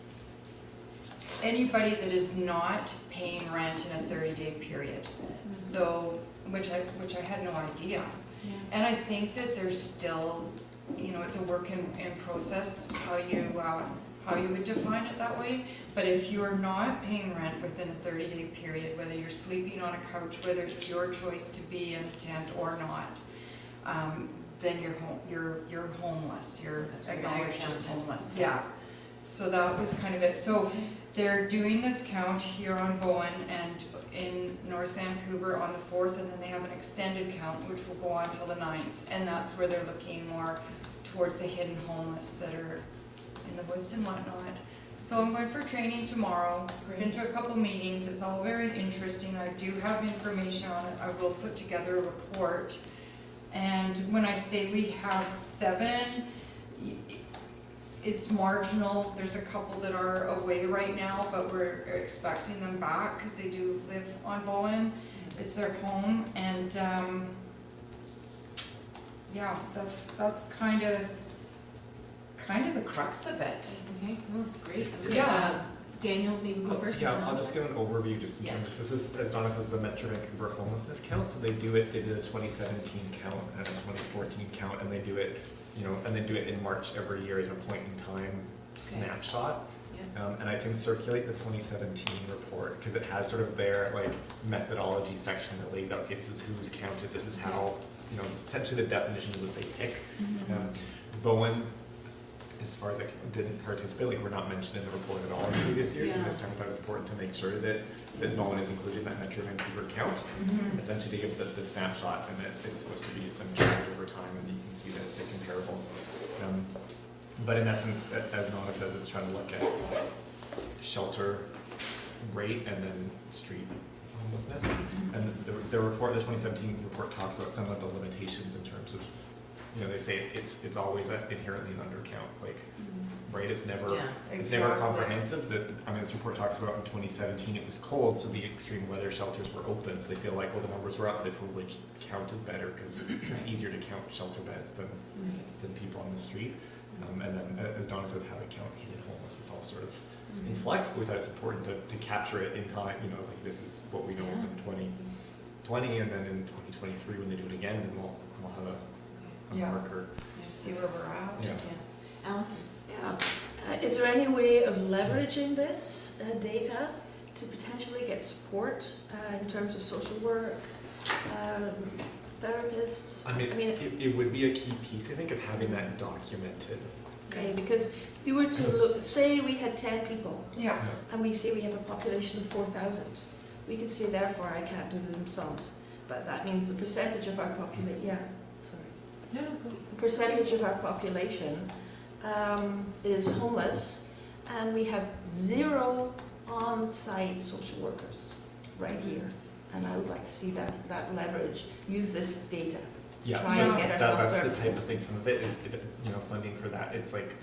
anybody that is not paying rent in a 30-day period. So, which I had no idea. And I think that there's still, it's a work in process how you would define it that way. But if you're not paying rent within a 30-day period, whether you're sleeping on a couch, whether it's your choice to be in a tent or not, then you're homeless. You're acknowledged as homeless. Yeah. So that was kind of it. So they're doing this count here on Bowen and in North Vancouver on the 4th, and then they have an extended count which will go on till the 9th. And that's where they're looking more towards the hidden homeless that are in the woods and whatnot. So I'm going for training tomorrow. Been to a couple meetings. It's all very interesting. I do have information on it. I will put together a report. And when I say we have 7, it's marginal. There's a couple that are away right now, but we're expecting them back because they do live on Bowen. It's their home, and yeah, that's kind of the crux of it. Okay, well, that's great. Yeah. Daniel, maybe go first. Yeah, I'll just give an overview just in terms of, this is, as Donna says, the Metro Vancouver Homelessness Count. So they did a 2017 count and a 2014 count, and they do it, and they do it in March every year as a point in time snapshot. And I can circulate the 2017 report because it has sort of their methodology section that lays out, okay, this is who's counted, this is how, essentially the definitions that they pick. Bowen, as far as I didn't participate, we're not mentioned in the report at all in previous years, and this time I thought it was important to make sure that Bowen is included in that Metro Vancouver count, essentially to give the snapshot, and that it's supposed to be unchanged over time, and you can see the comparables. But in essence, as Donna says, it's trying to look at shelter rate and then street homelessness. And the report, the 2017 report, talks about some of the limitations in terms of, they say it's always inherently an undercount. Right? It's never comprehensive. This report talks about in 2017 it was cold, so the extreme weather shelters were open. So they feel like, well, the numbers were up, they probably counted better because it's easier to count shelter beds than people on the street. And then, as Donna said, how to count hidden homeless, it's all sort of in flux, but we thought it's important to capture it in time. It's like, this is what we know in 2020, and then in 2023 when they do it again, then we'll have a marker. See where we're at. Yeah. Allison? Yeah. Is there any way of leveraging this data to potentially get support in terms of social work, therapists? It would be a key piece, I think, of having that documented. Okay, because if you were to look, say we had 10 people, Yeah. and we say we have a population of 4,000, we could say therefore I can't do the sums, but that means the percentage of our population, No, go. the percentage of our population is homeless, and we have 0 on-site social workers right here. And I would like to see that leverage, use this data to try and get ourselves services. That's the type of thing. Some of it is, funding for that. It's like,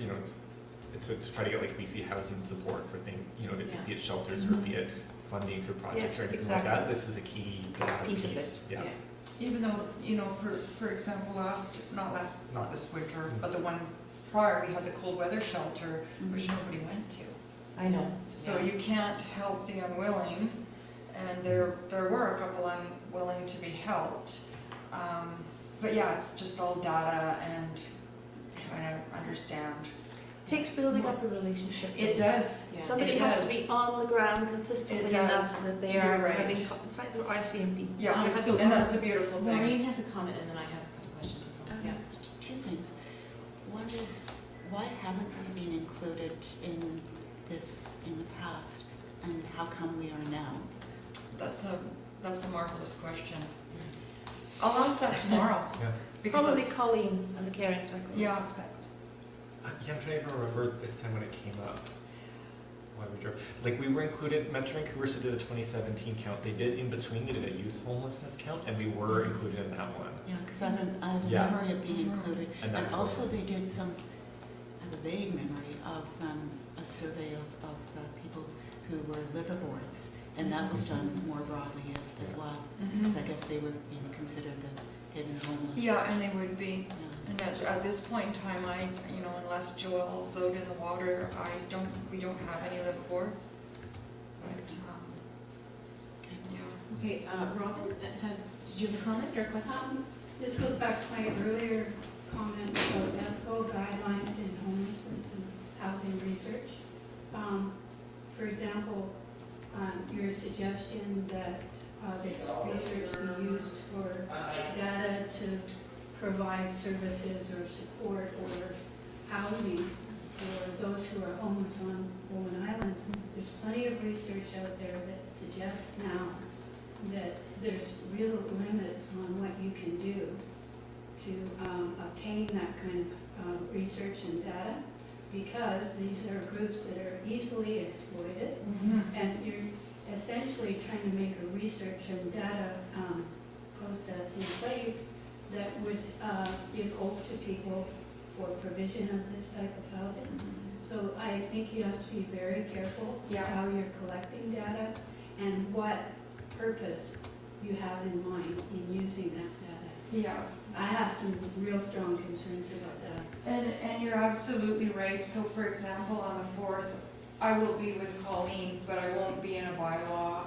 it's to try to get BC housing support for things, be it shelters or be it funding for projects or anything like that. This is a key piece of it. Yeah. Even though, for example, not this winter, but the one prior, we had the cold weather shelter, which nobody went to. I know. So you can't help the unwilling, and there were a couple unwilling to be helped. But yeah, it's just all data and trying to understand. It takes building up a relationship. It does. Yeah. Somebody has to be on the ground consistently It does. enough that they are You're right. having, it's like the RCMP. Yeah, So and that's a beautiful thing. Maureen has a comment, and then I have a couple questions as well. Yeah. 2 things. One is, why haven't we been included in this in the past, and how come we are now? That's a marvelous question. I'll ask that tomorrow. Yeah. Because Probably that's- Colleen and the caring circle, Yeah. I suspect. I'm trying to even remember this time when it came up. Why we drove. We were included, Metro Vancouver did a 2017 count. They did in between, they did a youth homelessness count, and we were included in that one. Yeah, because I have a Yeah. memory of being included. And that's And the also one. they did I have a vague memory of a survey of people who were liveaboards, and that was done more broadly as well, because I guess they were being considered the hidden homeless. Yeah, and they would be. Yeah. And at this point in time, unless Joel's out in the water, we don't have any liveaboards. But, yeah. Okay, Robyn, did you have a comment or a question? This goes back to my earlier comment about ethical guidelines in homelessness and housing research. For example, your suggestion that this research be used for data to provide services or support or housing for those who are homeless on Bowen Island. There's plenty of research out there that suggests now that there's real limits on what you can do to obtain that kind of research and data. because these are groups that are easily exploited, and you're essentially trying to make a research and data process in place that would give hope to people for provision of this type of housing. So I think you have to be very careful Yeah. how you're collecting data and what purpose you have in mind in using that data. Yeah. I have some real strong concerns about that. And you're absolutely right. So for example, on the 4th, I will be with Colleen, but I won't be in a bylaw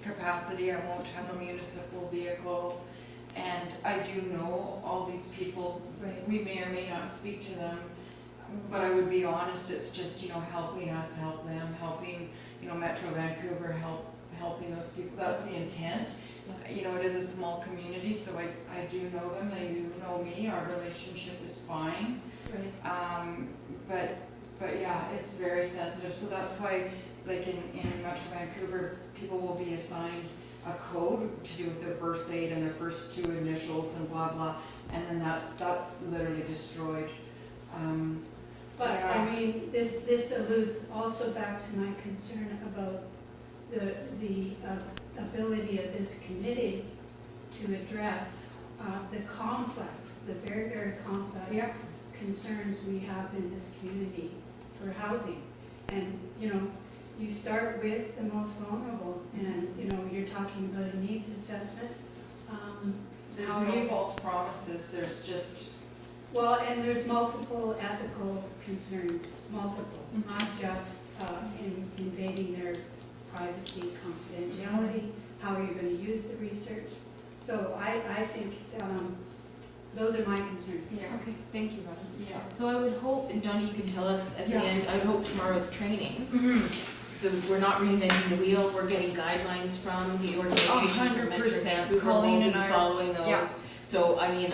capacity. I won't have a municipal vehicle. And I do know all these people. Right. We may or may not speak to them, but I would be honest, it's just, you know, helping us, help them, helping, you know, Metro Vancouver, helping those people. That's the intent. You know, it is a small community, so I do know them, they do know me, our relationship is fine. Right. But yeah, it's very sensitive, so that's why, like in Metro Vancouver, people will be assigned a code to do with their birth date and their first 2 initials and blah, blah, and then that's literally destroyed. But Yeah. I mean, this alludes also back to my concern about the ability of this committee to address the very, very complex Yeah. concerns we have in this community for housing. And, you know, you start with the most vulnerable, and, you know, you're talking about a needs assessment. There's How no you- false promises, there's just, Well, and there's multiple ethical concerns, not just in invading their privacy, confidentiality, how are you going to use the research. So I think those are my concerns. yeah, Okay, thank you, Robyn. yeah. So I would hope, and Donna, you can tell us at the Yeah. end, I would hope tomorrow's training, we're not reinventing the wheel, we're getting guidelines from the organization. from Metro 100%. Vancouver, Colleen we'll and be I are- following those. yeah. So, I mean,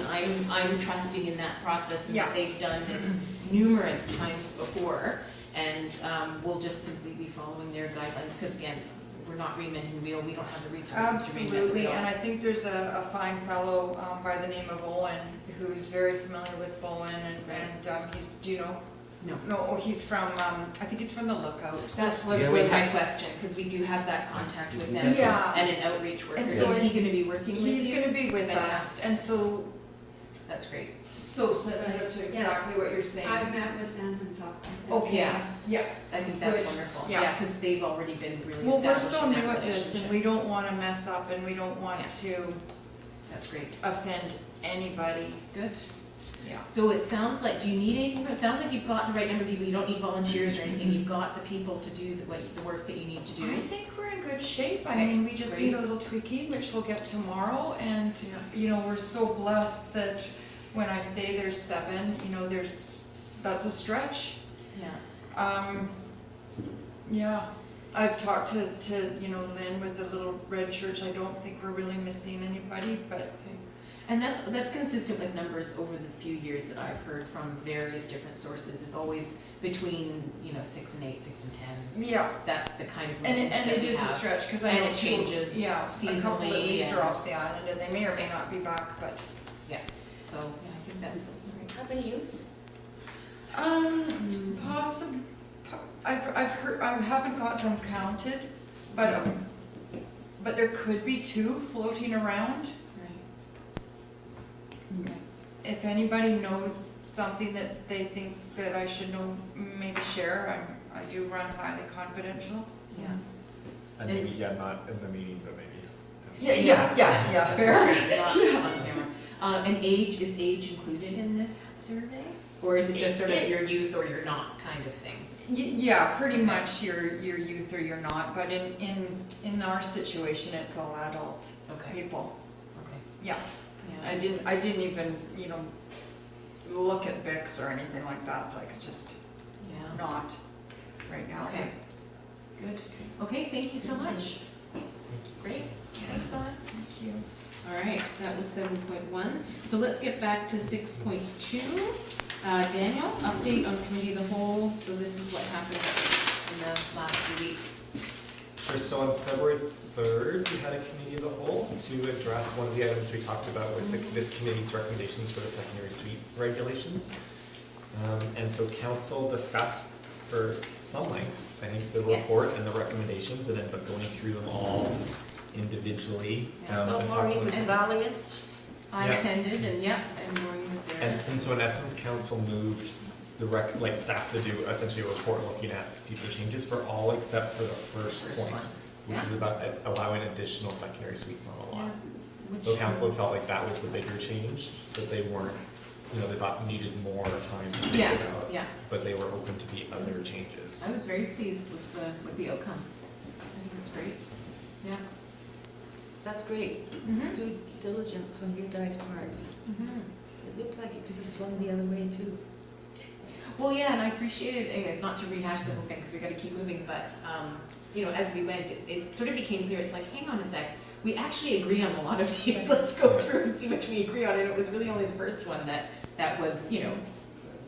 I'm trusting in that process, and Yeah. that they've done this numerous times before, and we'll just simply be following their guidelines, because again, we're not reinventing the wheel, we don't have the resources to reinvent the Absolutely, wheel. and I think there's a fine fellow by the name of Owen, who's very familiar with Bowen, and he's, do you know? No. No, oh, he's from, I think he's from the Lookout. That's was Yeah, we my have- question, because we do have that contact with them. Yeah. And an outreach worker. And Is so he gonna be working with you? He's gonna be with us, Fantastic. and so That's great. sensitive to Yeah. exactly what you're saying. I've met with them and talked with them. Okay, Yeah. yes. I think that's Good. wonderful. Yeah. Yeah, because they've already been really Well, we're established so in new that at this, and relationship. we don't wanna mess up, and we don't want to That's great. offend anybody. Good. Yeah. So it sounds like, do you need anything? It sounds like you've got the right number of people. You don't need volunteers or anything. You've got the people to do the work that you need to do. I think we're in good shape. I Okay, mean, we just great. need a little tweaking, which we'll get tomorrow. And, you know, we're so blessed that when I say there's 7, you know, that's a stretch. Yeah. Yeah. I've talked to, you know, Lynn with the Little Red Church. I don't think we're really missing anybody, but And that's consistent with numbers over the few years that I've heard from various different sources. It's always between, 6 and 8, 6 and 10. yeah. That's the kind of And range that it we is a have. stretch, because I And know it people- changes yeah, a couple at seasonally least and- are off the island, and they may or may not be back, but. So, yeah, I think that's. How many youth? I've heard, I haven't got them counted, but there could be 2 floating around. Right. If anybody knows something that they think that I should know, maybe share. I do run highly confidential. Yeah. And maybe, not in the meeting, but maybe. Yeah, fair. Not on camera. And is age included in this survey? Or is it just sort of your youth or you're not kind of thing? Yeah, pretty much your youth or you're not, but in our situation, it's all adult Okay. people. Okay. Yeah. Yeah. I didn't even, look at Bix or anything like that, like just Yeah. not right now. Okay. Good. Okay, thank you so much. Great. Thanks, Donna. Thank you. All right, that was 7.1. So let's get back to 6.2. Daniel, update on committee of the whole. So this is what happened in the last few weeks. Sure, so on February 3rd, we had a committee of the whole to address one of the items we talked about was this committee's recommendations for the secondary suite regulations. And so council discussed for some length, I think, the Yes. report and the recommendations, and ended up going through them all individually. Yeah. and So talking Maureen about- was valiant. I Yeah. attended, and and Maureen was there. And so in essence, council moved the staff to do essentially a report looking at future changes for all except for the first point, one. which Yeah. is about allowing additional secondary suites on the lot. Which- So council felt like that was the bigger change, that they weren't, they thought needed more time to think Yeah, about, yeah. but they were open to the other changes. I was very pleased with the outcome. I think it was great. Yeah. That's great. Mm-hmm. Due diligence on your guys' part. Mm-hmm. It looked like it could have swung the other way too. Well, yeah, and I appreciated, anyways, not to rehash the whole thing, because we gotta keep moving, but, as we went, it sort of became clear, it's like, hang on a sec, we actually agree on a lot of these, let's go through and see which we agree on, and it was really only the first one that was,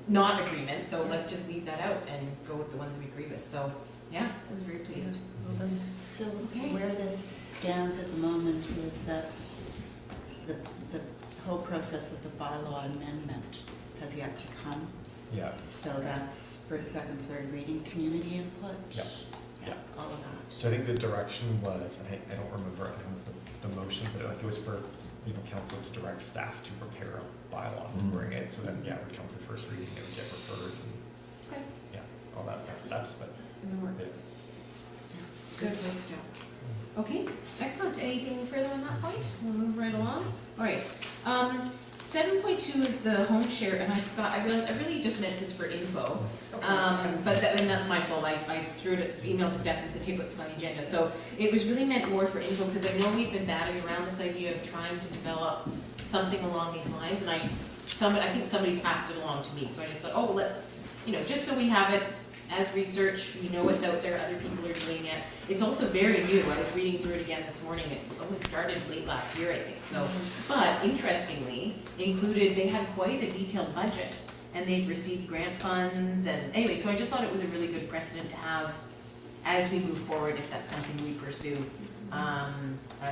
not agreement, so let's just leave that out and go with the ones we agree with, so, yeah, I was very pleased. Well done. So Okay. where this stands at the moment is that the whole process of the bylaw amendment has yet to come. Yeah, So that's first, second, third reading, community input. Yeah. Yeah, all of that. so I think the direction was, and I don't remember the motion, but it was for, council to direct staff to prepare a bylaw to bring it, so then, it would come for first reading, it would get referred, and, Okay. all that steps, but It's in the works. Good first step. Okay, excellent. Anything further on that point? We'll move right along. All right. 7.2 is the home share, and I really just meant this for info. And that's my fault. I threw it, emailed Steph and said, hey, put this on the agenda. So it was really meant more for info, because I know we've been batting around this idea of trying to develop something along these lines, and I think somebody passed it along to me, so I just thought, oh, let's, just so we have it as research, we know what's out there, other people are doing it. It's also very new. I was reading through it again this morning. It only started late last year, I think. So, but interestingly, they had quite a detailed budget, and they've received grant funds, and anyway, so I just thought it was a really good precedent to have as we move forward, if that's something we pursue,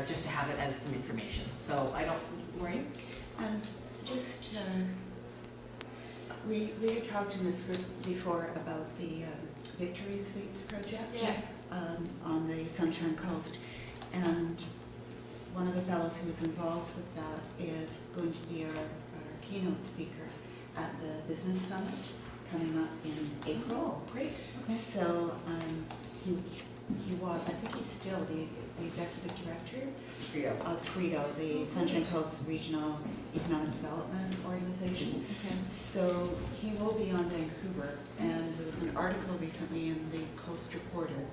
just to have it as some information. So Maureen? And just, we had talked in this group before about the Victory Suites project. Yeah. On the Sunshine Coast. And one of the fellows who was involved with that is going to be our keynote speaker at the Business Summit coming up in April. Great. Okay. So he was, I think he's still the executive director of SCREDO, the Sunshine Coast Regional Economic Development Organization. Okay. So he will be on Vancouver, and there was an article recently in the Coast Reporter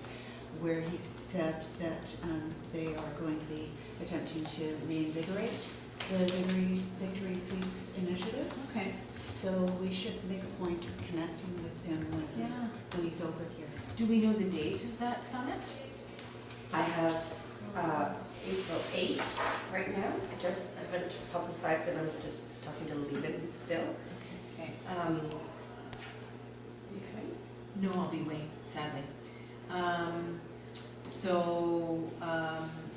where he said that they are going to be attempting to reinvigorate the Victory Suites initiative. Okay. So we should make a point of connecting with him when he's over here. Do we know the date of that summit? I have April 8th right now. I haven't publicized it, I'm just talking to Leben still. Okay. Okay. No, I'll be away, sadly.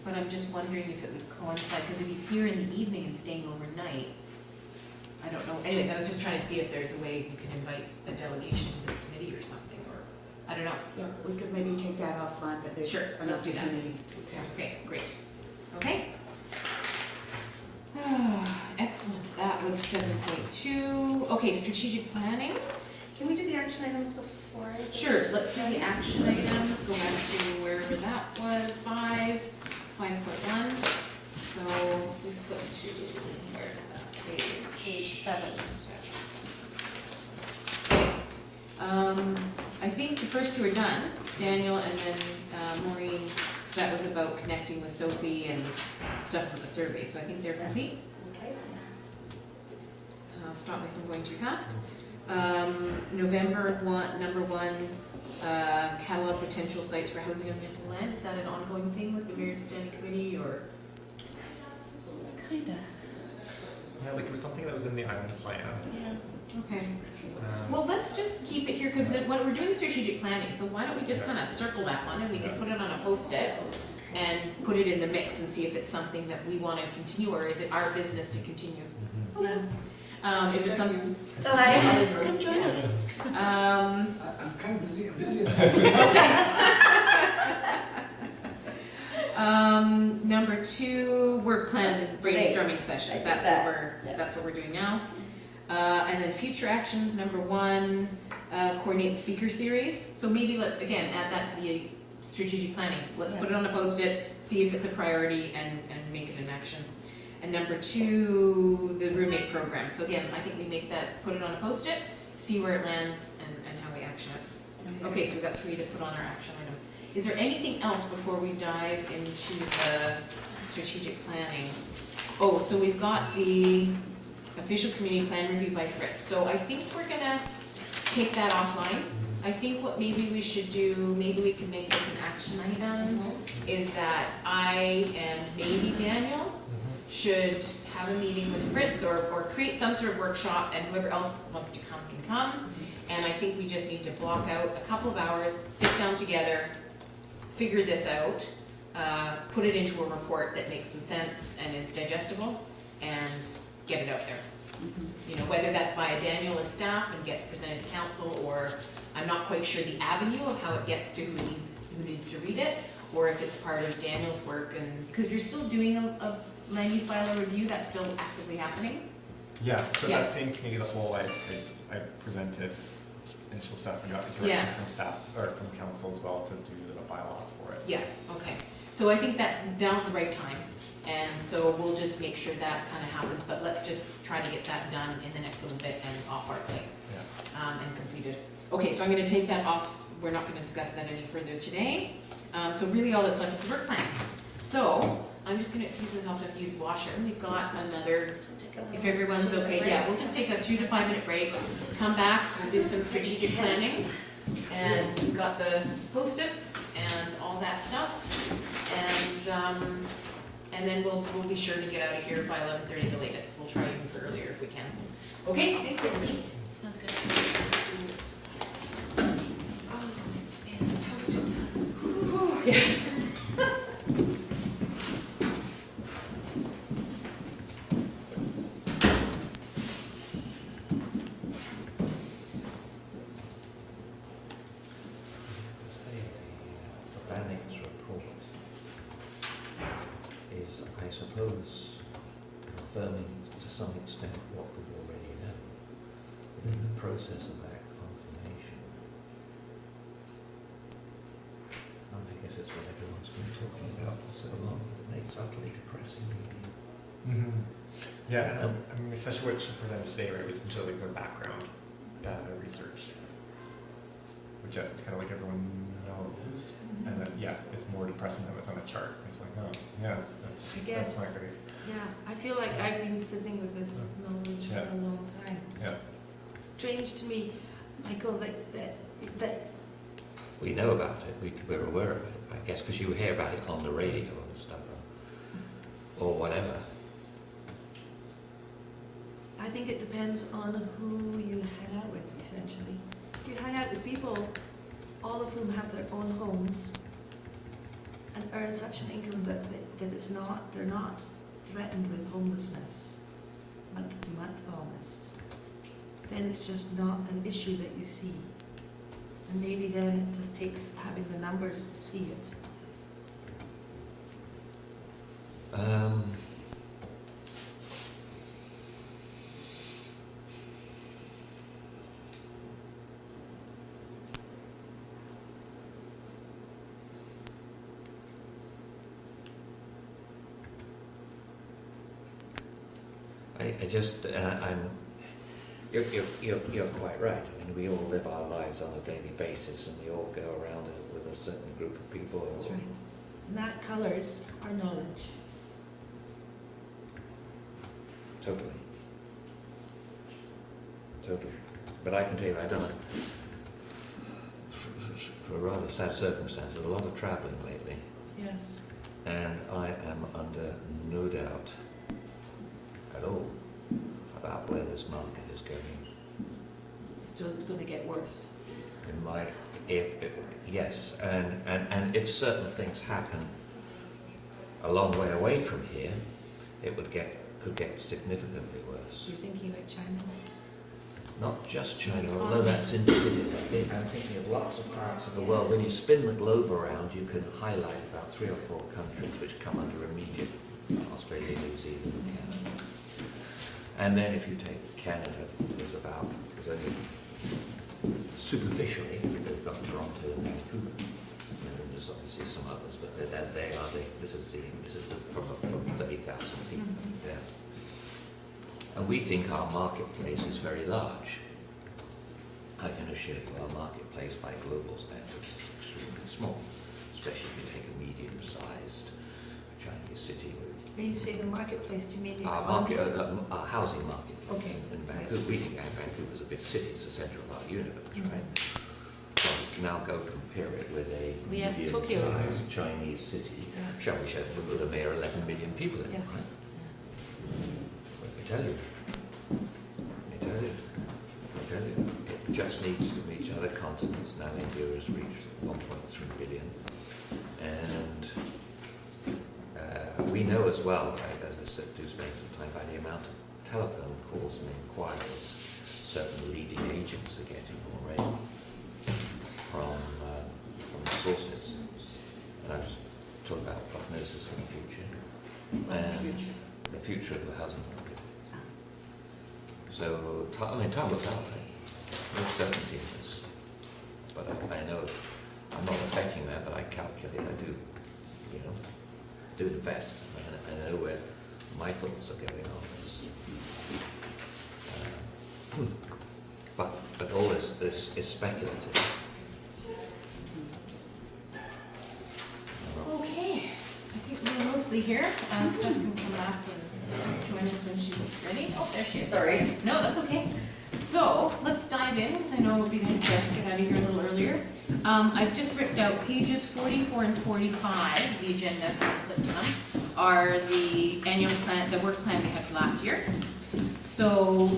But I'm just wondering if it would coincide, because if he's here in the evening and staying overnight, I don't know. Anyway, I was just trying to see if there's a way we can invite a delegation to this committee or something, or, I don't know. Yeah, we could maybe take that offline, but there's Sure, an let's do that. opportunity. Okay, great. Okay. Excellent, that was 7.2. Okay, strategic planning. Can we do the action items before? Sure, let's do the action items, go back to wherever that was, 5.1. So we put to, where is that page? Page 7. Okay. I think the first two are done, Daniel and then Maureen, that was about connecting with Sophie and stuff with the survey, so I think they're complete. Okay. Stop me from going too fast. November number one, catalog potential sites for housing on municipal land. Is that an ongoing thing with the Mayor's Standing Committee, or? Kinda, yeah, it was something that was in the island plan. yeah. Okay. Well, let's just keep it here, because when we're doing strategic planning, so why don't we just kind of circle that one, and we can put it on a post-it and put it in the mix and see if it's something that we want to continue, or is it our business to continue? Mhm. Okay. Is there some? So I, Come join us. I'm kind of busy, I'm busy. Number 2, work plans and Today. brainstorming session. I did That's that. what we're, Yeah. that's what we're doing now. And then future actions, number 1, coordinate the speaker series. So maybe let's, again, add that to the strategic planning. Let's put it on a post-it, see if it's a priority, and make it an action. And number 2, the roommate program. So again, I think we make that, put it on a post-it, see where it lands, and how we action it. Okay, so we've got 3 to put on our action item. Is there anything else before we dive into the strategic planning? Oh, so we've got the official community plan review by Fritz. So I think we're gonna take that offline. I think what maybe we should do, maybe we can make this an action item, is that I and maybe Daniel should have a meeting with Fritz or create some sort of workshop, and whoever else wants to come can come. And I think we just need to block out a couple of hours, sit down together, figure this out, put it into a report that makes some sense and is digestible, and get it out there. You know, whether that's via Daniel as staff and gets presented to council, or I'm not quite sure the avenue of how it gets to who needs to read it, or if it's part of Daniel's work, and because you're still doing a land use bylaw review, that's still actively happening. Yeah, so Yeah. that same committee of the whole, I presented initial stuff and got direction Yeah. from staff, or from council as well to do the bylaw for it. Yeah, okay. So I think that now's the right time, and so we'll just make sure that kind of happens, but let's just try to get that done in the next little bit and off our plate, and completed. Okay, so I'm gonna take that off, we're not gonna discuss that any further today. So really all that's left is the work plan. So, I'm just gonna excuse myself to use the washer, we've got another, if everyone's okay, yeah, we'll just take a 2 to 5 minute break, come back, we'll do some strategic planning. And we've got the Post-its and all that stuff, and then we'll be sure to get out of here by 11:30 the latest. We'll try even for earlier if we can. Okay, thanks everybody. Sounds good. Oh, yes, Post-it. Yeah. The planning's report is, I suppose, confirming to some extent what we've already known. But in the process of that confirmation, and I guess it's what everyone's been talking about for so long, it makes utterly depressing reading. Yeah, and I mean, especially what she presented today, right, was essentially like the background data research, which yes, it's kind of like everyone knows, and then, yeah, it's more depressing than what's on a chart. It's like, oh, yeah, that's not great. Yeah, I feel like I've been sitting with this knowledge for a long time. It's Yeah. strange to me, Michael, that We know about it, we're aware of it, I guess, because you hear about it on the radio and stuff, or whatever. I think it depends on who you hang out with, essentially. If you hang out with people, all of whom have their own homes and earn such an income that they're not threatened with homelessness month to month almost, then it's just not an issue that you see. And maybe then it just takes having the numbers to see it. You're quite right. I mean, we all live our lives on a daily basis, and we all go around with a certain group of people. That's right. And that colours our knowledge. Totally. But I can tell you, I've done for rather sad circumstances, a lot of travelling lately, Yes. and I am under no doubt at all about where this market is going. It's going to get worse. Yes, and if certain things happen a long way away from here, it could get significantly worse. others. You're thinking about China? Not just China, although that's indicative. I'm thinking of lots of parts of the world. When you spin the globe around, you can highlight about 3 or 4 countries which come under immediate, Australia, New Zealand, Canada. And then if you take Canada, there's only superficially, they've got Toronto and Vancouver. And there's obviously some others, but they are this is from 30,000 people down. And we think our marketplace is very large. I can assure you our marketplace by global standards is extremely small, especially if you take a medium-sized Chinese city. When you say the marketplace, do you mean the Our housing marketplace Okay. in Vancouver. We think Vancouver's a big city, it's the centre of our universe, right? So now go compare it with a We have Tokyo. medium-sized Chinese city, Yes. shall we say, with a mere 11 million people in it, Yeah. right? Let me tell you, it just needs to reach other continents. Now India has reached 1.3 billion. And we know as well, as I said, through spending some time, by the amount of telephone calls and inquiries certain leading agents are getting already from sources. And I was talking about prognosis in the future. And the future of the housing market. So, time will tell, right? No certainty in this. But I know, I'm not a betting man, but I calculate, I do, do the best. I know where my thoughts are going on this. But all this is speculative. Okay, I think we're mostly here. Steph can come back and join us when she's ready. Oh, there she is. Sorry. No, that's okay. So let's dive in, because I know it would be nice to get out of here a little earlier. I've just ripped out pages 44 and 45, the agenda for Fenton, are the annual plan, the work plan we had last year. So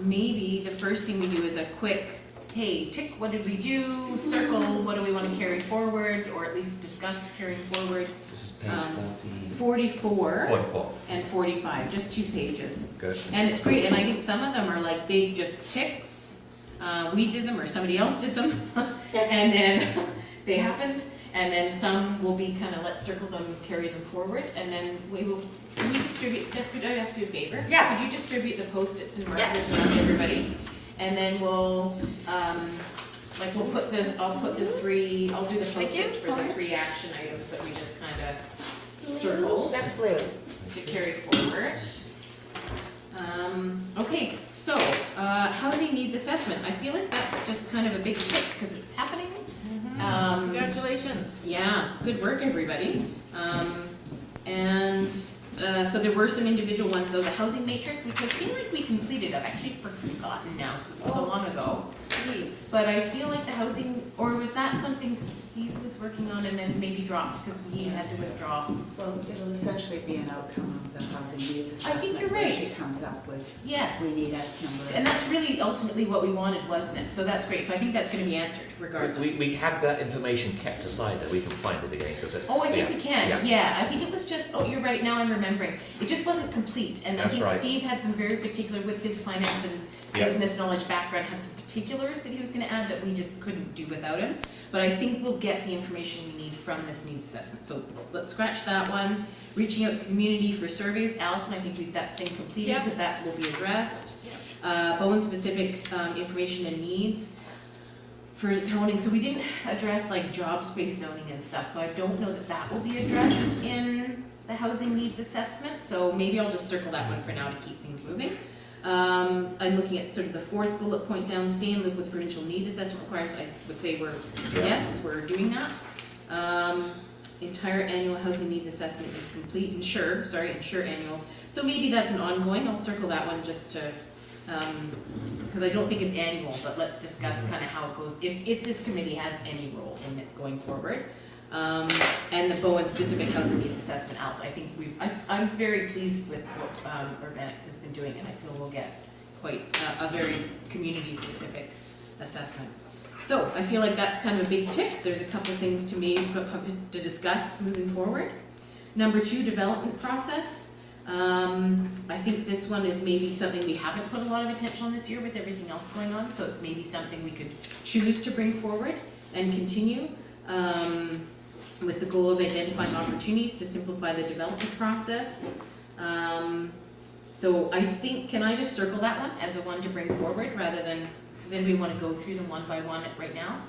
maybe the first thing we do is a quick, hey, tick, what did we do? Circle, what do we want to carry forward, or at least discuss carrying forward. This is page 44 44. and 45, just 2 pages. Good. And it's great, and I think some of them are like big just ticks. We did them or somebody else did them, and then they happened. And then some will be kind of, let's circle them, carry them forward, and then can we distribute, Steph, could I ask you a favor? Yeah. Could you distribute the Post-its and markers around to everybody? And then we'll I'll do the Post-its for the 3 action items that we just kind of circled That's blue. to carry forward. Okay, so housing needs assessment. I feel like that's just kind of a big tick because it's happening. Congratulations. Yeah, good work, everybody. So there were some individual ones though. The housing matrix, which I feel like we completed. I've actually forgotten now, so long ago. Steve. But I feel like the housing, or was that something Steve was working on and then maybe dropped because he had to withdraw? Well, it'll essentially be an outcome of the housing needs assessment. I think you're where right. she comes up with, Yes. we need X number of. And that's really ultimately what we wanted, wasn't it? So that's great. So I think that's going to be answered regardless. We have that information kept aside that we can find it again because it's. Oh, I think yeah, we can. yeah. Yeah, I think it was just, oh, you're right, now I'm remembering. It just wasn't complete. And I That's think right. Steve had some very particular, with his finance and Yeah. business knowledge background, had some particulars that he was going to add that we just couldn't do without him. But I think we'll get the information we need from this needs assessment. So let's scratch that one. Reaching out to community for surveys. Allison, I think that's been completed Yep. because that will be addressed. Yep. Bowen specific information and needs for zoning. So we didn't address like job-based zoning and stuff. So I don't know that that will be addressed in the housing needs assessment. So maybe I'll just circle that one for now to keep things moving. I'm looking at sort of the 4th bullet point down, stay in loop with provincial need assessment requirements. I would say yes, we're doing that. Entire annual housing needs assessment is complete. Ensure annual. So maybe that's an ongoing. I'll circle that one just to, because I don't think it's annual, but let's discuss kind of how it goes, if this committee has any role in it going forward. And the Bowen specific housing needs assessment, Alice, I think I'm very pleased with what Urbanics has been doing, and I feel we'll get quite a very community specific assessment. So I feel like that's kind of a big tick. There's a couple things to discuss moving forward. Number 2, development process. I think this one is maybe something we haven't put a lot of attention on this year with everything else going on, so it's maybe something we could choose to bring forward and continue, with the goal of identifying opportunities to simplify the development process. So I think, can I just circle that one as a one to bring forward rather than, does anybody want to go through them one by one right now?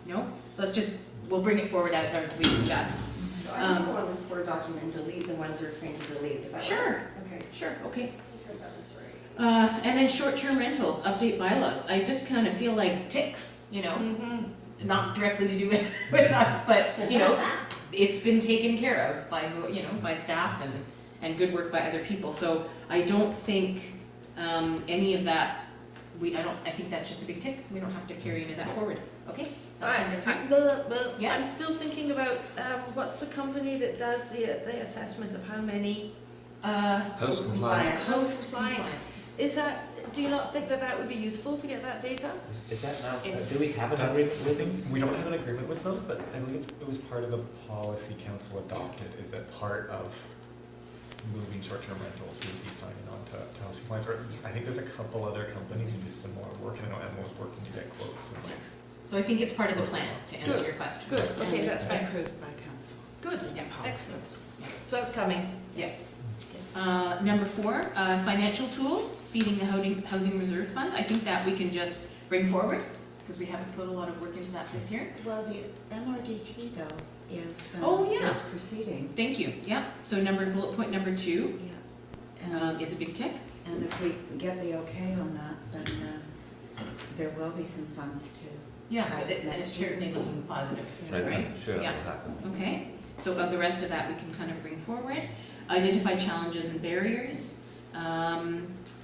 No? Let's just, we'll bring it forward as we discuss. So I can go on this Word document and delete the ones that are saying to delete, is that right? Sure. Okay. Sure, okay. I think that was right. And then short-term rentals, update bylaws. I just kind of feel like tick, you know, not directly to do it with us, but, you know, it's been taken care of by, you know, by staff and good work by other people. So I don't think any of that, I think that's just a big tick. We don't have to carry any of that forward. Okay? That's number three. Well, Yes. I'm still thinking about what's the company that does the assessment of how many Host compliance. host compliance? Is that? Do you not think that that would be useful to get that data? Is that now, It's- do we have an That's, agreement I with them? think, we don't have an agreement with them, but I believe it was part of the policy council adopted, is that part of moving short-term rentals would be signing on to housing plans, or I think there's a couple other companies who do similar work, and I know Emma was working to get quotes and like. So I think it's part of the plan, to answer Good. your question. Good. Okay, And that's fine. approved by council. Good. Yeah. Excellent. So that's coming. Yeah. Number 4, financial tools, feeding the housing reserve fund. I think that we can just bring forward, because we haven't put a lot of work into that this year. Well, the MRDT though is, Oh, yeah. is proceeding. Thank you, yeah. So bullet point number 2 Yeah. is a big tick. And if we get the okay on that, then there will be some funds to. Yeah, As and it's next year. certainly looking positive, Yeah. right? I'm sure Yeah. that'll happen. Okay, so the rest of that we can kind of bring forward. Identify challenges and barriers.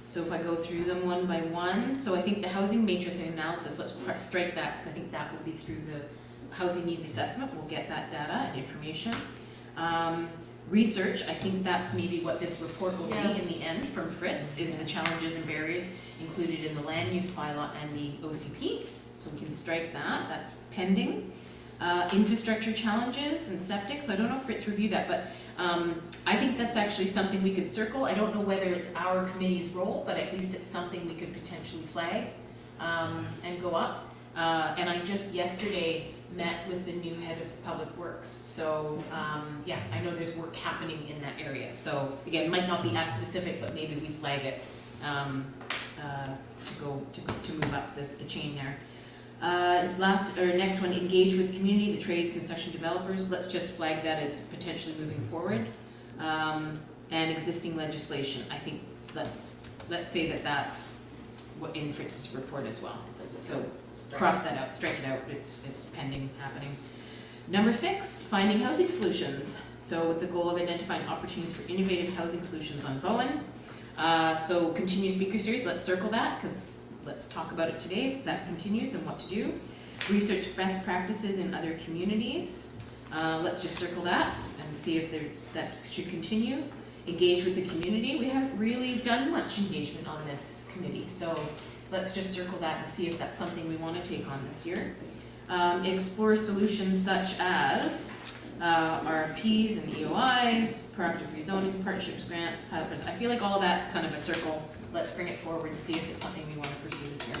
So if I go through them one by one, so I think the housing matrix analysis, let's strike that, because I think that will be through the housing needs assessment. We'll get that data and information. Research, I think that's maybe what this report will be in the end from Fritz, is the challenges and barriers included in the land use bylaw and the OCP. So we can strike that, that's pending. Infrastructure challenges and septic, so I don't know if Fritz reviewed that, but I think that's actually something we could circle. I don't know whether it's our committee's role, but at least it's something we could potentially flag and go up. And I just yesterday met with the new head of public works. So yeah, I know there's work happening in that area. So again, it might not be as specific, but maybe we flag it to move up the chain there. Next one, engage with community, the trades, construction developers. Let's just flag that as potentially moving forward. And existing legislation. I think let's say that that's what in Fritz's report as well. So cross that out, strike it out. It's pending, happening. Number 6, finding housing solutions. So with the goal of identifying opportunities for innovative housing solutions on Bowen. So continue speaker series. Let's circle that because. Let's talk about it today, if that continues, and what to do. Research best practices in other communities. Let's just circle that and see if that should continue. Engage with the community. We haven't really done much engagement on this committee, so let's just circle that and see if that's something we want to take on this year. Explore solutions such as RFPs and EOIs, proactive rezonings, partnerships, grants, pilot projects. I feel like all of that's kind of a circle. Let's bring it forward and see if it's something we want to pursue this year.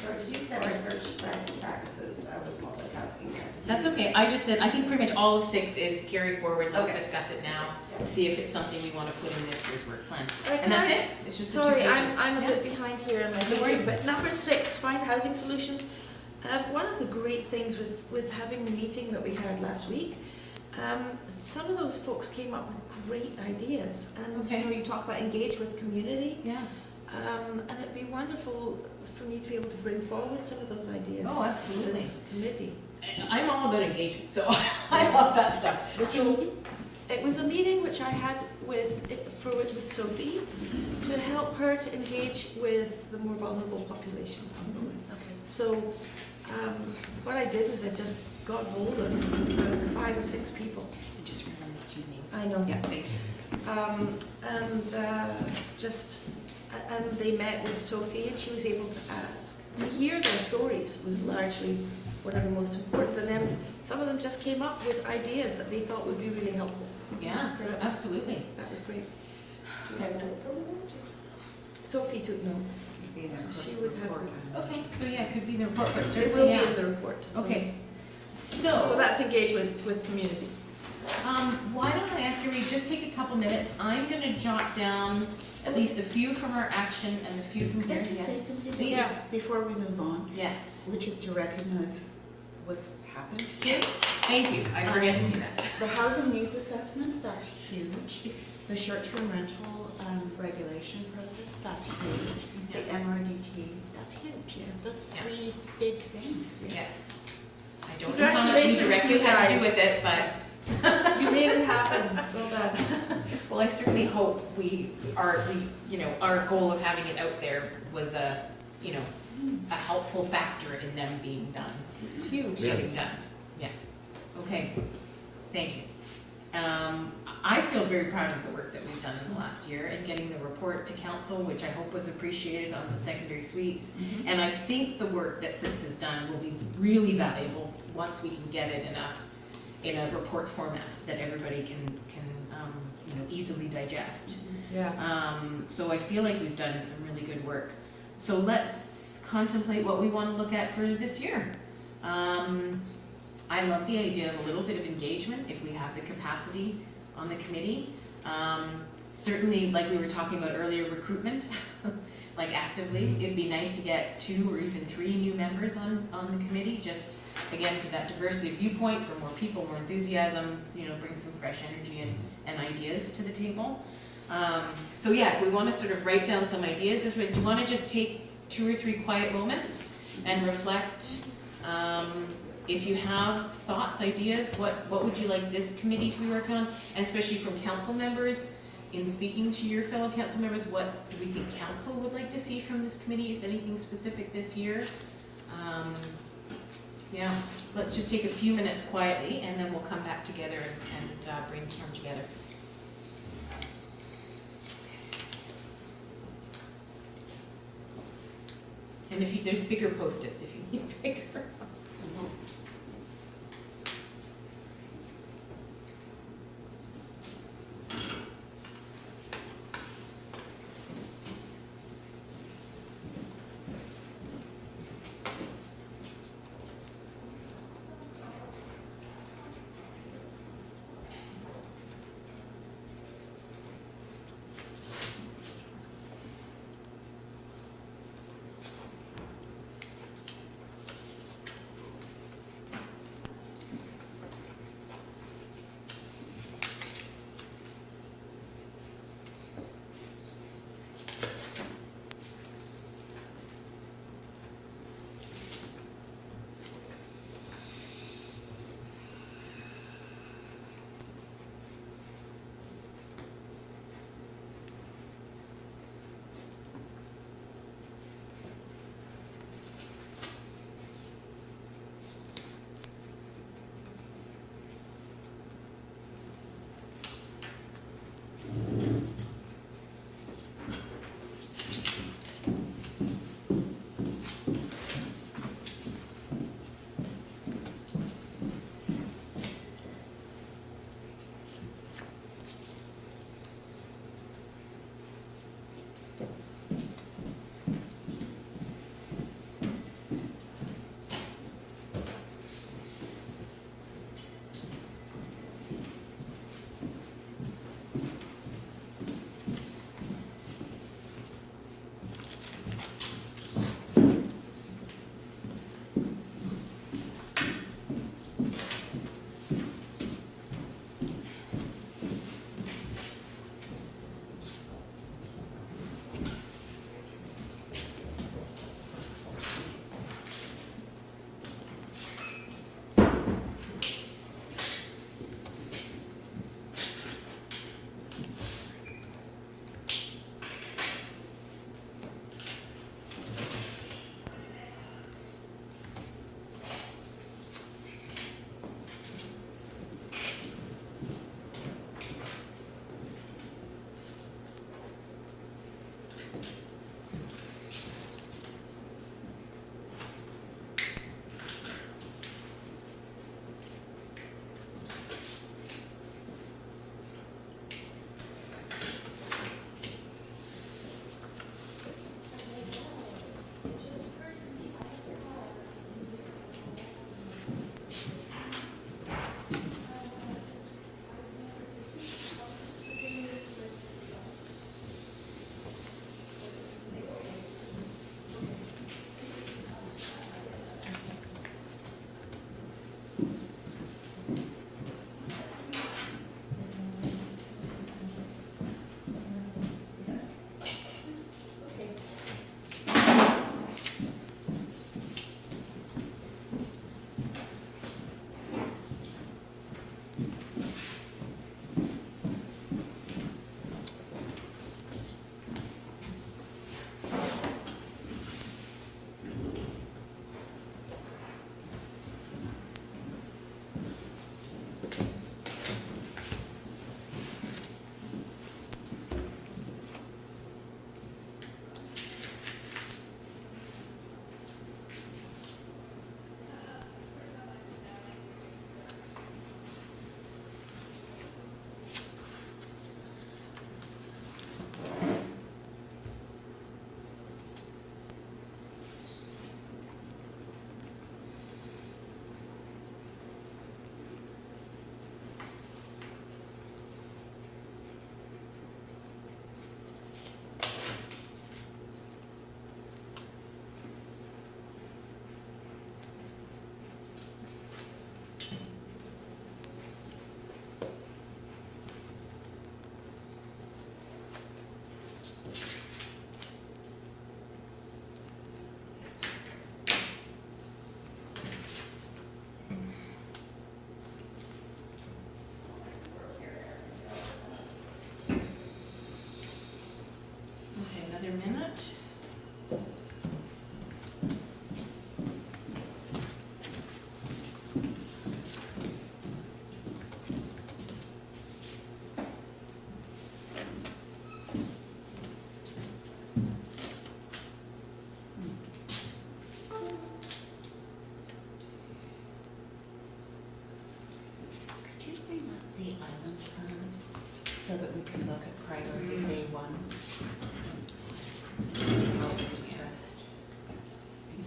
Sorry, did you have research best practices? I was multitasking there. That's okay. I just said, I think pretty much all of 6 is carry forward. Let's Okay. discuss it now. Yeah. See if it's something we want to put in this year's work plan. Can And that's I- it. It's just the 2 Sorry, pages. I'm a Yeah. bit behind here in my No thinking, worries. but number 6, find housing solutions. One of the great things with having the meeting that we had last week, some of those folks came up with great ideas. And Okay. you know, you talk about engage with community, Yeah. and it'd be wonderful for me to be able to bring forward some of those ideas Oh, to absolutely. this committee. I'm all about engagement, so I love that stuff. So it was a meeting which I had with Sophie to help her to engage with the more vulnerable population. So what I did was I just got hold of about 5 or 6 people. I just remember the 2 names. I know. Yeah, thank you. And they met with Sophie, and she was able to hear their stories was largely what are the most important, and then some of them just came up with ideas that they thought would be really helpful. Yeah, So absolutely. that was great. Do you have notes on the list? Sophie took notes. Be in So a she would have report. Okay, so yeah, it could be in the report, but It will certainly, be yeah. in the report. So. Okay, So that's engaged with community. why don't I ask everybody, just take a couple minutes, I'm gonna jot down at least a few from our action and a few from here, Could I just say yes, something please, before we move on, yes, which is to recognize what's happened? yes, thank you, I forget to do that. The housing needs assessment, that's huge. The short-term rental regulation process, that's huge. The MRDT, that's huge. Yes. Those Yeah. 3 big things. Yes. I don't know how much we Congratulations, directly you had to do guys. with it, but You made it happen. Well done. well, I certainly hope our goal of having it out there was a helpful factor in them being done, It's huge. getting done. Yeah. Okay. Thank you. I feel very proud of the work that we've done in the last year and getting the report to council, which I hope was appreciated on the secondary suites. And I think the work that Fritz has done will be really valuable once we can get it in a report format that everybody can easily digest. Yeah. So I feel like we've done some really good work. So let's contemplate what we want to look at for this year. I love the idea of a little bit of engagement if we have the capacity on the committee. Certainly, like we were talking about earlier, recruitment, like actively. It'd be nice to get 2 or even 3 new members on the committee, just again for that diversity of viewpoint, for more people, more enthusiasm, bring some fresh energy and ideas to the table. So yeah, if we want to sort of write down some ideas, do you want to just take 2 or 3 quiet moments and reflect? If you have thoughts, ideas, what would you like this committee to be working on? And especially from council members, in speaking to your fellow council members, what do we think council would like to see from this committee, if anything specific this year? Yeah, let's just take a few minutes quietly and then we'll come back together and brainstorm together. And there's bigger Post-its if you need bigger.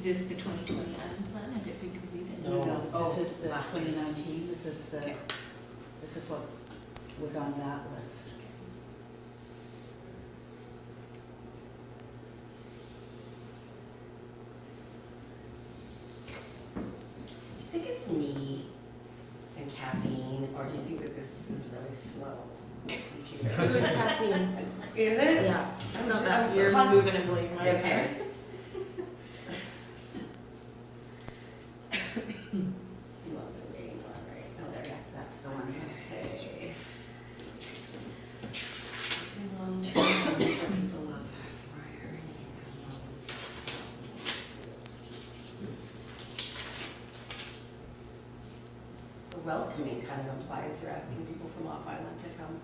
Is this the 2020 island plan? Has it been completed? No, Oh, this is the last year. 2019, this is the, Okay. this is what was on that list. Do you think it's me and caffeine, or do you think that this is really slow? Too much caffeine. Is it? Yeah, it's not bad. You're Const- moving and blame. Okay. You want the name one, right? Oh, there, yeah. That's the one. Okay. Long-term for people of hiring. So welcoming kind of implies you're asking people from off island to come.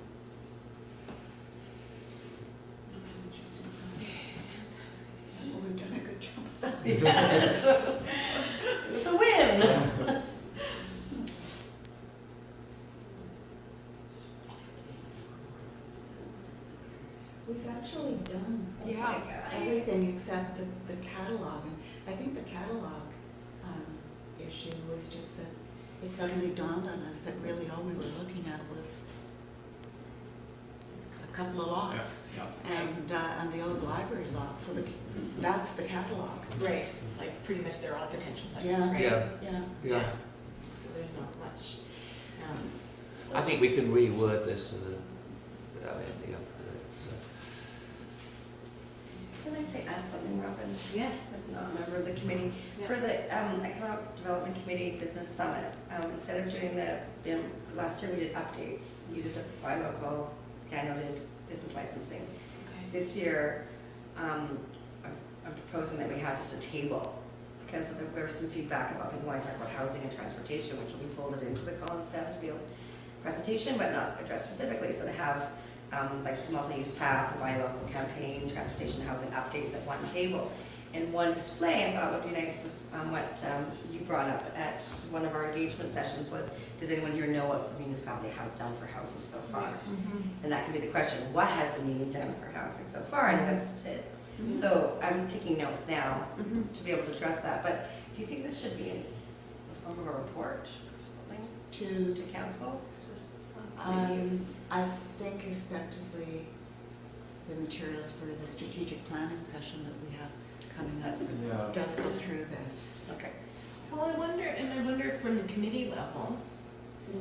Well, we've done a good job. Yes. It was a win. We've actually done Oh my Yeah. God. everything except the catalog. And I think the catalog issue was just that it suddenly dawned on us that really all we were looking at was a couple of lots. And the old library lot, so that's the catalog. Right, like pretty much they're all potential sites, Yeah. right? Yeah. Yeah. Yeah. So there's not much. I think we can reword this. Can I say ask something, Robyn? Yes. As not a member of the committee. Yeah. For the Economic Development Committee Business Summit, instead of doing the BIM, last year we did updates. You did the buy local, Daniel did business licensing. Okay. This year, I'm proposing that we have just a table, because there was some feedback about people wanting to talk about housing and transportation, which will be folded into the Collins Stansfield presentation, but not addressed specifically. So to have like multi-use path, the buy local campaign, transportation, housing updates at one table. And one display I thought would be nice, just what you brought up at one of our engagement sessions was, does anyone here know what the municipality has done for housing so far? And that can be the question, what has the muni done for housing so far, and list it. So I'm taking notes now to be able to address that, but do you think this should be in the form of a report To to council? I think effectively the materials for the strategic planning session that we have coming up does go through this. Okay. Well, I wonder if from the committee level,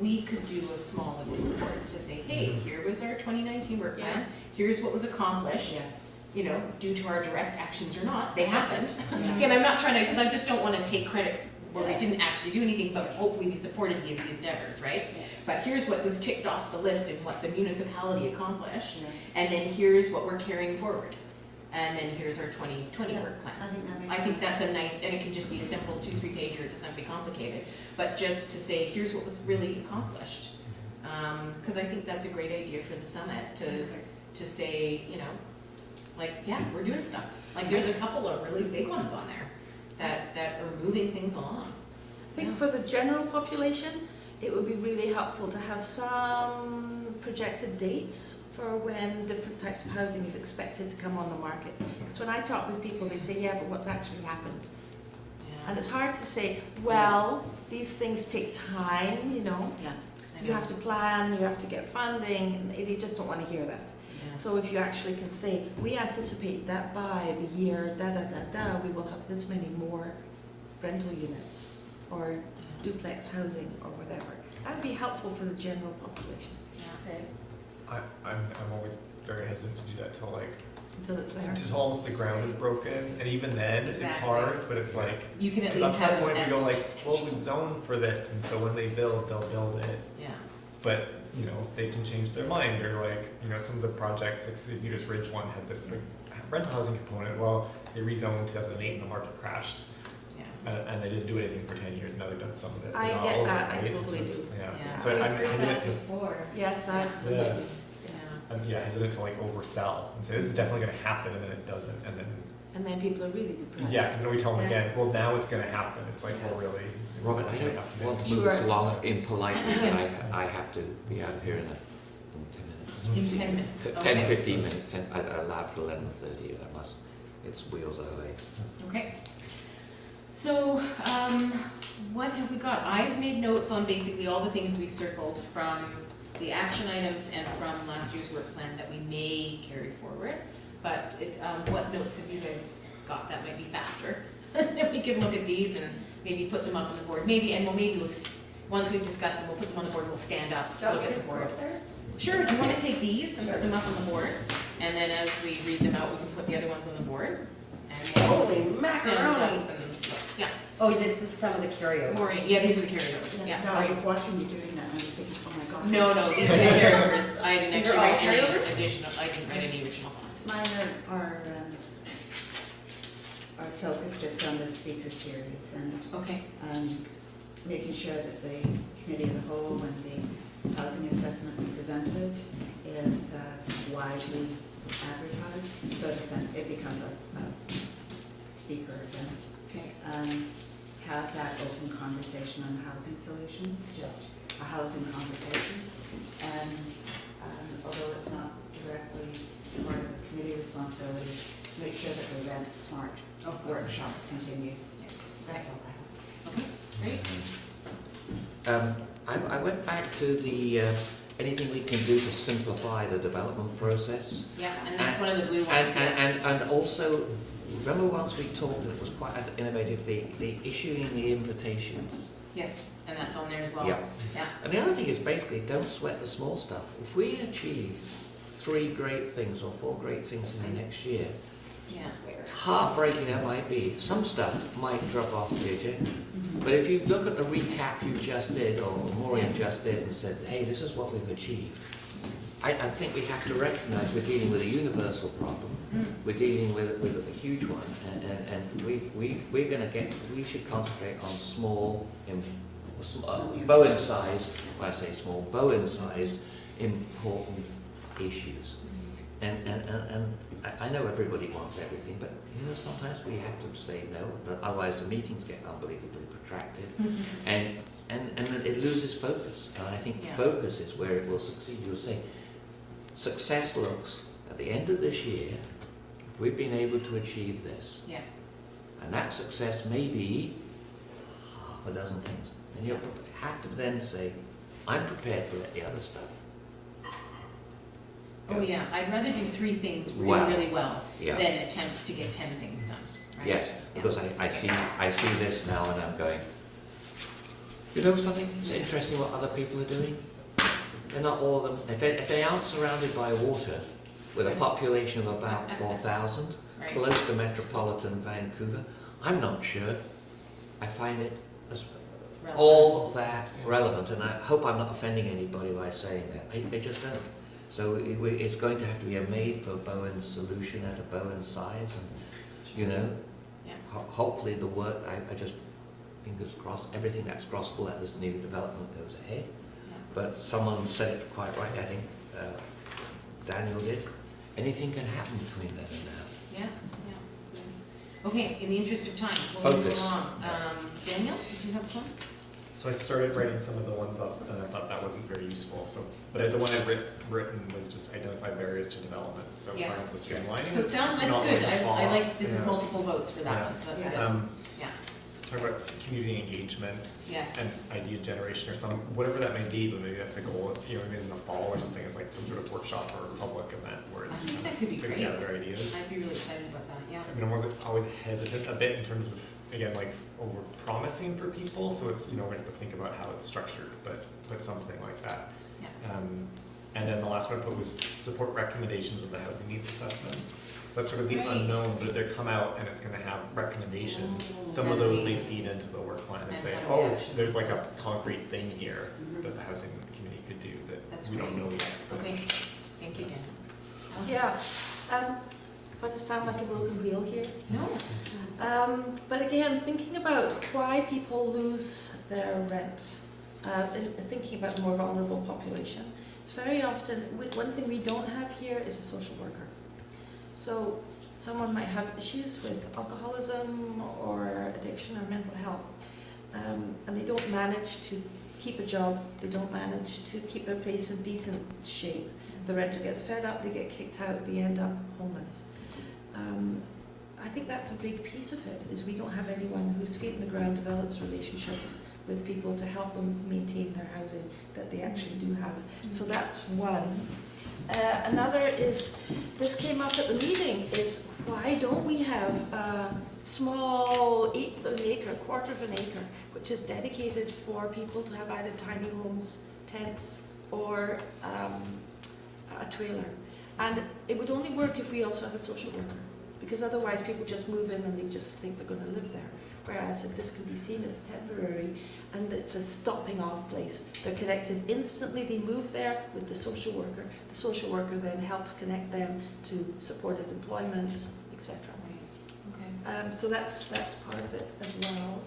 we could do a small little report to say, hey, here was our 2019 work plan, here's what was accomplished, Yeah. you know, due to our direct actions or not, they happened. Again, I'm not trying to, because I just don't want to take credit where we didn't actually do anything, but hopefully we supported the endeavors, right? But here's what was ticked off the list and what the municipality accomplished, Yeah. and then here's what we're carrying forward. And then here's our 2020 Yeah, work plan. I think that makes I think sense. that's a nice, and it can just be a simple 2-3 pager, it doesn't have to be complicated, but just to say, here's what was really accomplished. Because I think that's a great idea for the summit, to say, you know, like, yeah, we're doing stuff. Like, there's a couple of really big ones on there that are moving things along. I think for the general population, it would be really helpful to have some projected dates for when different types of housing is expected to come on the market. Because when I talk with people, they say, yeah, but what's actually happened? And it's hard to say, well, these things take time, you know. Yeah. You have to plan, you have to get funding, and they just don't want to hear that. So if you actually can say, we anticipate that by the year, we will have this many more rental units or duplex housing or whatever. That would be helpful for the general population. Okay. I'm always very hesitant to do that till like, Until it's there. until almost the ground is broken, and even then, it's Exactly. hard, but it's like, You can at because least at have that an point we go like, estimate. well, we've zoned for this, and so when they build, they'll build it. Yeah. But, you know, they can change their mind, or like, you know, some of the projects, like the Budas Ridge one had this like rental housing component, well, they rezoned in 2008 and the market crashed. Yeah. And they didn't do anything for 10 years, now they've done some of it. I Not get all of it, that, I right? totally So it's- do. Yeah, Yeah. so I'm hesitant to, Yes, absolutely. hesitant to like oversell and say, this is definitely gonna happen, and then it doesn't, and then, And then people are really depressed. yeah, because then we tell them Yeah. again, well, now it's gonna happen, it's like, well, really? is it Robyn, really I gonna don't happen? want to move us Sure. along impolitely, but I have to be out of here in 10 minutes. In 10 minutes. 10, Okay. 15 minutes, I'm allowed till 11:30, I must, it's wheels away. Okay. So, what have we got? I've made notes on basically all the things we circled from the action items and from last year's work plan that we may carry forward. But what notes have you guys got that might be faster? We can look at these and maybe put them up on the board. Maybe, and once we've discussed them, we'll put them on the board, we'll stand up, look at the board. Sure, do you want to take these and put them up on the board? And then as we read them out, we can put the other ones on the board. And we'll Holy stand macaroni. up and look. Yeah, Oh, this is some of the carryover. Maureen, yeah, these are the carryovers, yeah. No, I was watching you doing that and I was thinking, oh my God. No, these are the carryovers. I didn't These actually are all write any carryovers? additional, I didn't write any original thoughts. Mine are focused just on the speaker series and Okay, making sure that the committee of the whole, when the housing assessments are presented, is widely advertised, so it becomes a speaker event. okay. Have that open conversation on housing solutions, just a housing conversation. And although it's not directly part of the committee responsibilities, make sure that the rent smart workshops continue. That's all I have. Okay, great. I went back to the anything we can do to simplify the development process. Yeah, and that's one of the blue ones. And also, remember once we talked, and it was quite innovative, the issuing the invitations. Yes, and that's on there as well. Yeah. Yeah. And the other thing is basically don't sweat the small stuff. If we achieve 3 great things or 4 great things in the next year, Yeah. heartbreaking it might be, some stuff might drop off the agenda. But if you look at the recap you just did, or Maureen just did, and said, hey, this is what we've achieved, I think we have to recognize we're dealing with a universal problem. We're dealing with a huge one, and we're going to we should concentrate on small, Bowen-sized, when I say small, Bowen-sized, important issues. And I know everybody wants everything, but sometimes we have to say no, but otherwise the meetings get unbelievably protracted, and it loses focus. And I think focus is where it will succeed. You'll say, success looks at the end of this year, we've been able to achieve this. Yeah. And that success may be half a dozen things. And you have to then say, I'm prepared to let the other stuff. Oh yeah, I'd rather do 3 things really well than attempt to get 10 things done. Right? Yes, because I see this now and I'm going, something? It's interesting what other people are doing. They're not all of them. If they aren't surrounded by water, with a population of about 4,000, Right. close to metropolitan Vancouver, I'm not sure I find it all that relevant. And I hope I'm not offending anybody by saying that. I just don't. So it's going to have to be a made for Bowen solution at a Bowen size, and hopefully the work. I just fingers crossed everything that's crossable at this new development goes ahead. Yeah. But someone said it quite right. I think Daniel did. Anything can happen between then and now. Yeah. So, okay, in the interest of time, we'll move Focus. along. Daniel, did you have some? So I started writing some of the ones up, and I thought that wasn't very useful. But the one I've written was just identify barriers to development. So Yes. part of the streamlining. So it sounds that's not good. like a I follow-up. like this is multiple votes for that one, so that's good. Yeah. Talk about community engagement Yes. and idea generation or whatever that may be, but maybe that's a goal. Maybe in the fall or something, it's like some sort of workshop or public event where I it's think that could be to great. gather ideas. I'd be really excited about that. Yeah. I mean, I'm always hesitant a bit in terms of, again, like over promising for people. So it's, we have to think about how it's structured, but something like that. Yeah. And then the last one I put was support recommendations of the housing needs assessment. So that's sort of the Right. unknown, but they come out and it's going to have recommendations. Oh, Some of that'd those be- may feed into the work plan and And say, how do we oh, action? there's like a concrete thing here Mhm. that the housing committee could do That's that we don't great. know yet. but- Okay. Thank you, Daniel. Allison? Yeah. So I just sound like a broken wheel here. No. But again, thinking about why people lose their rent, and thinking about the more vulnerable population, it's very often, one thing we don't have here is a social worker. So someone might have issues with alcoholism or addiction or mental health, and they don't manage to keep a job, they don't manage to keep their place in decent shape. The renter gets fed up, they get kicked out, they end up homeless. I think that's a big piece of it, is we don't have anyone who's feet on the ground, develops relationships with people to help them maintain their housing that they actually do have. So that's one. Another is, this came up at the meeting, is why don't we have a small 1/8 of an acre, 1/4 of an acre, which is dedicated for people to have either tiny homes, tents, or a trailer. And it would only work if we also have a social worker, because otherwise people just move in and they just think they're going to live there. Whereas if this can be seen as temporary and it's a stopping off place, they're connected instantly, they move there with the social worker. The social worker then helps connect them to supported employment, etc. Okay. So that's part of it as well.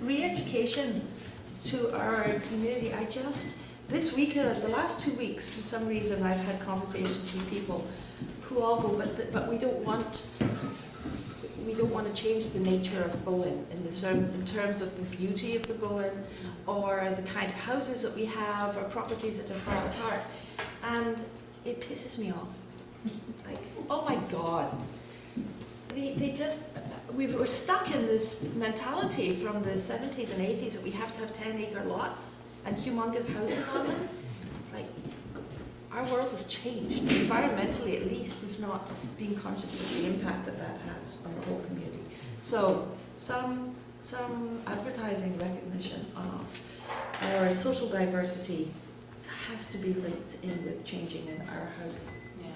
Re-education to our community. This week, the last 2 weeks, for some reason, I've had conversations with people who all go, but we don't want to change the nature of Bowen in terms of the beauty of the Bowen, or the kind of houses that we have, or properties that are far apart. And it pisses me off. It's like, oh my God. We're stuck in this mentality from the 70s and 80s that we have to have 10-acre lots and humongous houses on them. It's like, our world has changed, environmentally at least, if not being conscious of the impact that has on the whole community. So some advertising recognition of our social diversity has to be linked in with changing in our housing. Yeah.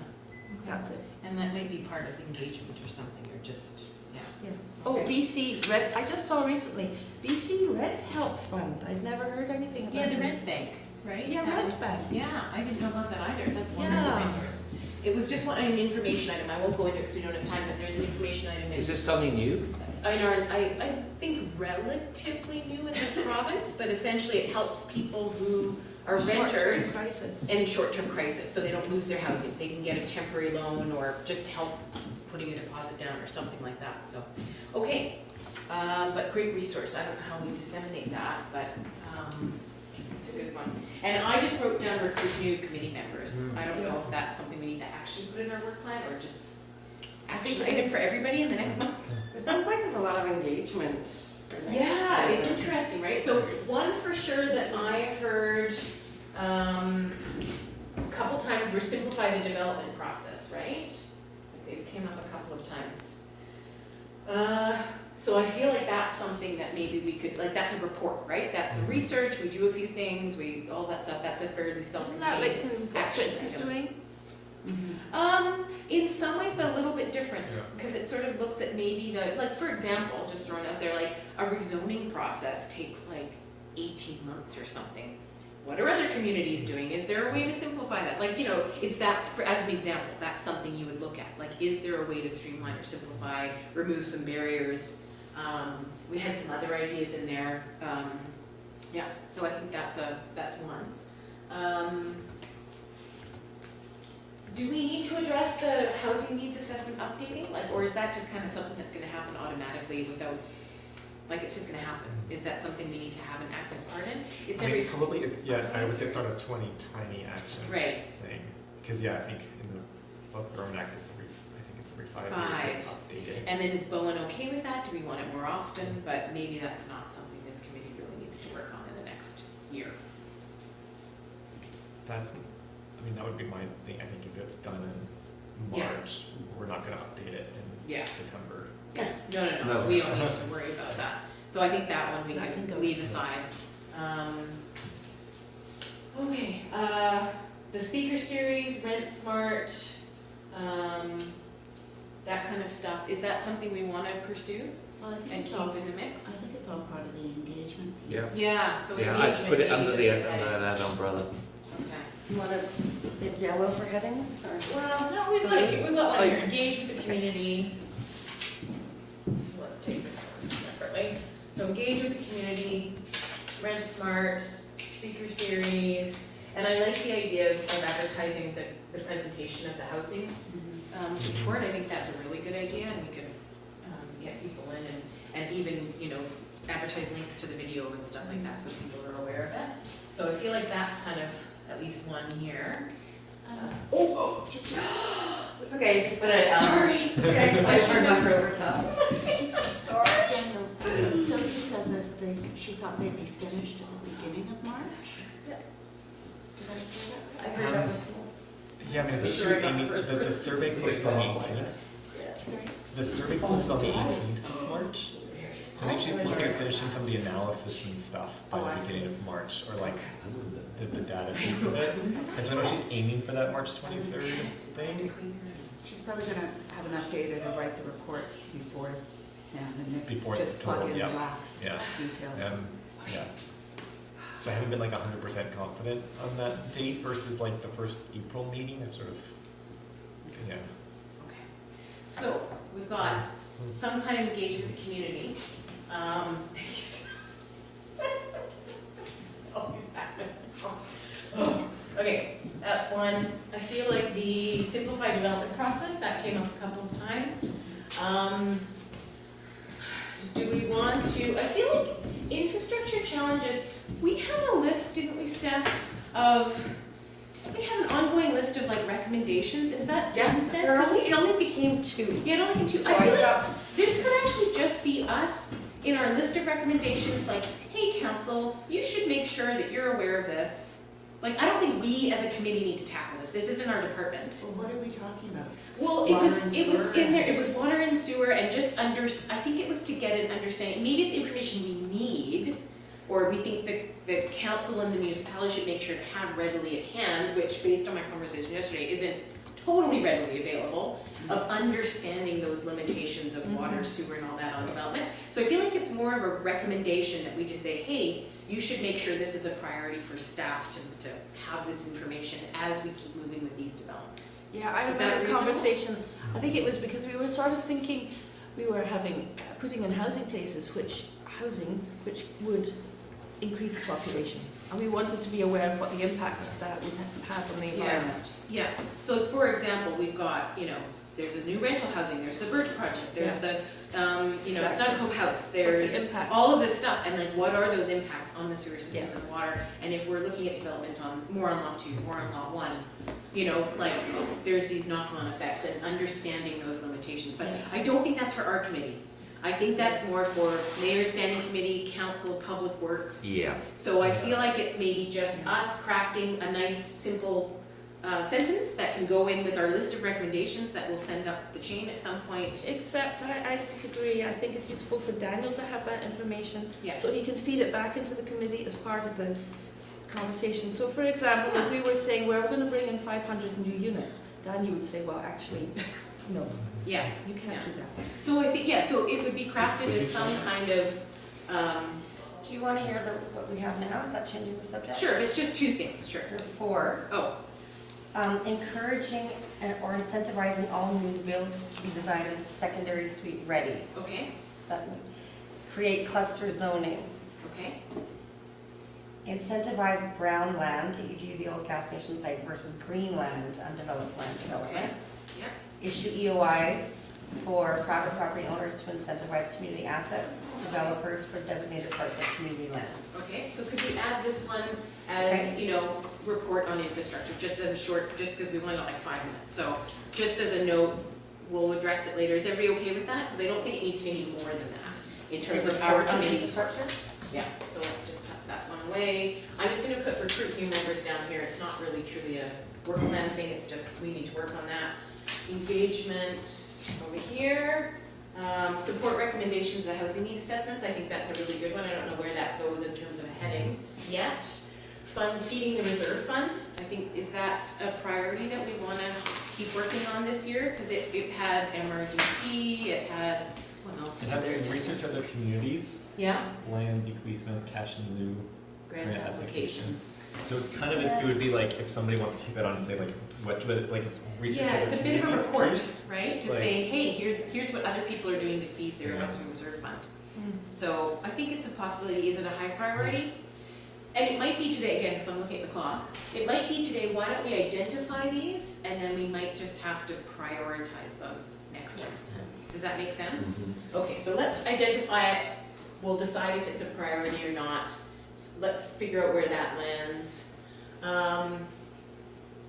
That's it. And that might be part of engagement or something, or just, yeah. Yeah. Oh, BC Rent, I just saw recently, BC Rent Help Fund. I've never heard anything about Yeah, the this. rent bank, right? Yeah, That rent was- bank. Yeah, I didn't know about that either. That's one Yeah. of the resource. It was just an information item. I won't go into it because we don't have time, but there's an information item Is in this something new? I think relatively new in the province, but essentially it helps people who are renters Short-term crisis. in short-term crisis, so they don't lose their housing. They can get a temporary loan or just help putting a deposit down or something like that, so. Okay, but great resource. I don't know how we disseminate that, but it's a good one. And I just wrote down recruit new committee members. I don't know if that's something we need to actually put in our work plan or just action item for everybody in the next month. It sounds like there's a lot of engagement. for next Yeah, year. it's interesting, right? So one for sure that I heard a couple times, we're simplify the development process, right? It came up a couple of times. So I feel like that's something that maybe we could, like that's a report, right? That's some research, we do a few things, all that stuff, that's a fairly Isn't that linked self-contained in with what action Fritz is item. doing? In some ways, but a little bit different, Yeah. because it sort of looks at maybe like, for example, just throwing out there, like, a rezoning process takes like 18 months or something. What are other communities doing? Is there a way to simplify that? Like, it's that, as an example, that's something you would look at. Like, is there a way to streamline or simplify, remove some barriers? We had some other ideas in there. Yeah, so I think that's one. Do we need to address the housing needs assessment updating? Or is that just kind of something that's gonna happen automatically without, it's just gonna happen? Is that something we need to have an active part in? It's I every. mean, probably, I would say it's not a 2020 action Right. thing. Because, I think in the Local Government Act, it's every 5 years it's updated. And then is Bowen okay with that? Do we want it more often? But maybe that's not something this committee really needs to work on in the next year. That would be my thing. I think if it's done in Yeah. March, we're not gonna update it in Yeah. September. No, No. we don't need to worry about that. So I think that one we That can can go. leave aside. Okay, the speaker series, Rent Smart, that kind of stuff. Is that something we want to pursue Well, I think and it's all, keep in the I mix? think it's all part of the engagement piece. Yeah. Yeah, so Yeah, I'd engagement put it needs under to the be under added. that umbrella. Okay. You want to get yellow for headings, or? Well, no, we want one here, engage with the community. So let's take this one separately. So engage with the community, Rent Smart, speaker series, and I like the idea of advertising the presentation of the housing report. I think that's a really good idea, and we can get people in and even, advertise links to the video and stuff like that so people are aware of it. So I feel like that's kind of at least one here. It's okay, just put it out. Sorry. It's okay, I should have over top. Sorry. Daniel, Sophie said that she thought they'd be finished at the beginning of March? Yeah. Did I hear that? I heard that was Yeah, I mean, I think she was aiming, the survey closed on the 18th. Sorry. The survey closed on the 18th of March. So I think she's looking at finishing some of the analysis and stuff by Oh, I the beginning see. of March, or like the data piece of it. And so I know she's aiming for that March 23rd thing. She's probably gonna have enough data to write the reports before then, and then Before just the plug total, in the yeah. last Yeah. details. Yeah. So I haven't been like 100% confident on that date versus like the first April meeting. I've sort of, yeah. Okay. So we've got some kind of engagement with the community. Okay, that's one. I feel like the simplified development process, that came up a couple of times. Do we want to, I feel like infrastructure challenges, we had a list, didn't we, Steph, didn't we have an ongoing list of like recommendations? Is that been sent? It only became 2. Yeah, it only came 2. So I feel it's like up. this could actually just be us in our list of recommendations, like, hey, council, you should make sure that you're aware of this. Like, I don't think we as a committee need to tackle this. This isn't our department. Well, what are we talking about? Well, Water and it was sewer? in there, it was water and sewer and just I think it was to get an understanding, maybe it's information we need, or we think the council and the municipality should make sure to have readily at hand, which based on my conversation yesterday, isn't totally readily available, of understanding those limitations of water, sewer and all that on development. So I feel like it's more of a recommendation that we just say, hey, you should make sure this is a priority for staff to have this information as we keep moving with these developments. Yeah, I Is that remember a reasonable? conversation, I think it was because we were sort of thinking, we were putting in housing places, which would increase the population. And we wanted to be aware of what the impact of that would have on the environment. Yeah, so for example, we've got, there's a new rental housing, there's the Birch Project, there's the, Snug Hope House, there's impact? all of this stuff, and like, what are those impacts on the sewer system Yes. and water? And if we're looking at development more on lot 2, more on lot 1, there's these knock-on effects and understanding those limitations. But Yes. I don't think that's for our committee. I think that's more for Mayor's Standing Committee, Council, Public Works. Yeah. So I feel like it's maybe just us crafting a nice, simple sentence that can go in with our list of recommendations that we'll send up the chain at some point. Except I disagree. I think it's useful for Daniel to have that information, Yeah. so he can feed it back into the committee as part of the conversation. So for example, if we were saying we're going to bring in 500 new units, Daniel would say, well, actually, no, Yeah. you can't do that. So I think, so it would be crafted as some kind of, Do you want to hear what we have now? Is that changing the subject? sure, it's just 2 things, sure. There's 4. Oh, Encouraging or incentivizing all new builds to be designed as secondary suite ready. okay, That mean- create cluster zoning. okay, Incentivize brown land, e.g. the old gas station site versus green land, undeveloped land development. yeah, Issue EOIs for private property owners to incentivize community assets, developers for designated parts of community lands. okay. So could we add this one as, report on infrastructure, just as a short, just because we've only got like 5 minutes. So just as a note, we'll address it later. Is everybody okay with that? Because I don't think it needs to be any more than that in terms of our Report on committee. infrastructure? Yeah, so let's just tuck that one away. I'm just gonna put recruit new members down here. It's not really truly a work plan thing, it's just we need to work on that. Engagement over here. Support recommendations of housing need assessments. I think that's a really good one. I don't know where that goes in terms of a heading yet. Feeding the reserve fund. I think, is that a priority that we wanna keep working on this year? Because it had MRDT, it had, what else? And have research other communities, Yeah, land bequeathment, cash in lieu. grant Grant applications. So it's kind of, it would be like if somebody wants to take that on and say like, it's research Yeah, other it's a bit of a communities, report, please. right? To Like- say, hey, here's what other people are doing to feed their Yeah. housing reserve fund. So I think it's a possibility. Is it a high priority? And it might be today, again, because I'm looking at the clock, it might be today, why don't we identify these, and then we might just have to prioritize them next time. Does that make sense? Okay, so let's identify it, we'll decide if it's a priority or not. Let's figure out where that lands.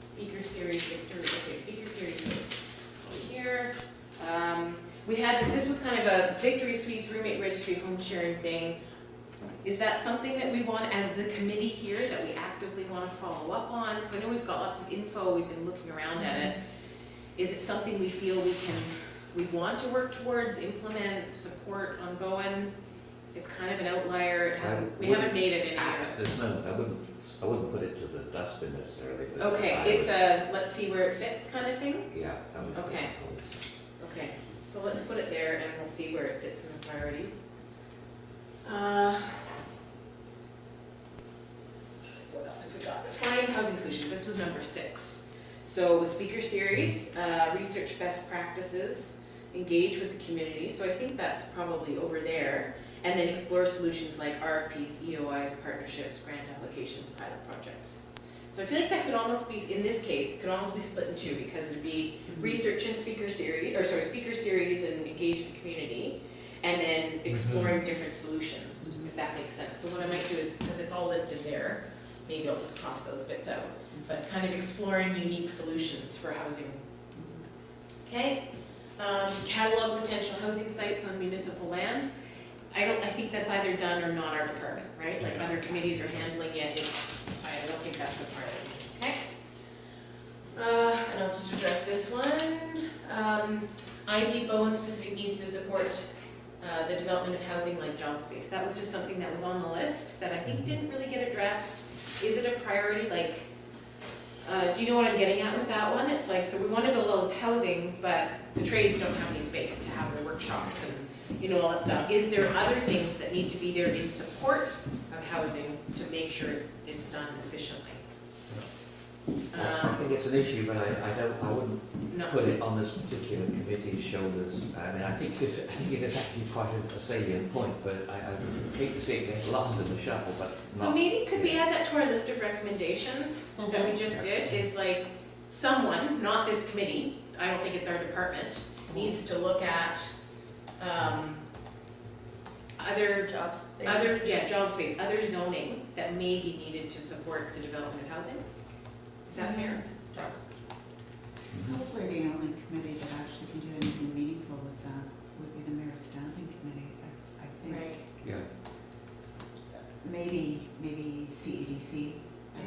Speaker series, Victor, okay, speaker series goes. here. We had this was kind of a Victory Suites roommate registry home sharing thing. Is that something that we want as the committee here that we actively want to follow up on? Because I know we've got lots of info, we've been looking around at it. Is it something we feel we want to work towards, implement, support on Bowen? It's kind of an outlier. We haven't made it in a year. There's no, I wouldn't put it to the dustbin necessarily. But Okay, it's a let's see where it fits kind of thing. Yeah. I would put Okay. it Okay, so let's put it there and we'll see where it fits in the priorities. What else have we got? Finding housing solutions, this was number 6. So speaker series, research best practices, engage with the community. So I think that's probably over there. And then explore solutions like RFPs, EOIs, partnerships, grant applications, pilot projects. So I feel like that could almost be, in this case, could almost be split in 2 because it'd be research and speaker series, or sorry, speaker series and engage the community, and then exploring different solutions, if that makes sense. So what I might do is, because it's all listed there, maybe I'll just cross those bits out, but kind of exploring unique solutions for housing. Okay, catalog potential housing sites on municipal land. I think that's either done or not our department, right? Like other committees are handling it, I don't think that's a priority, okay? And I'll just address this one. ID Bowen specific needs to support the development of housing like job space. That was just something that was on the list that I think didn't really get addressed. Is it a priority? Like, do you know what I'm getting at with that one? It's like, so we want to build all this housing, but the trades don't have any space to have their workshops and all that stuff. Is there other things that need to be there in support of housing to make sure it's done efficiently? I think it's an issue, but I wouldn't No. put it on this particular committee's shoulders. I mean, I think it is actually quite a salient point, but I hate to see it get lost in the shuffle, but not. So maybe could we add that to our list of recommendations that we just did, is like someone, not this committee, I don't think it's our department, needs to look at other Job space. job space, other zoning that may be needed to support the development of housing. Is that fair? Hopefully the only committee that actually can do anything meaningful with that would be the mayor's standing committee, I think. Right. Yeah. Maybe CEDC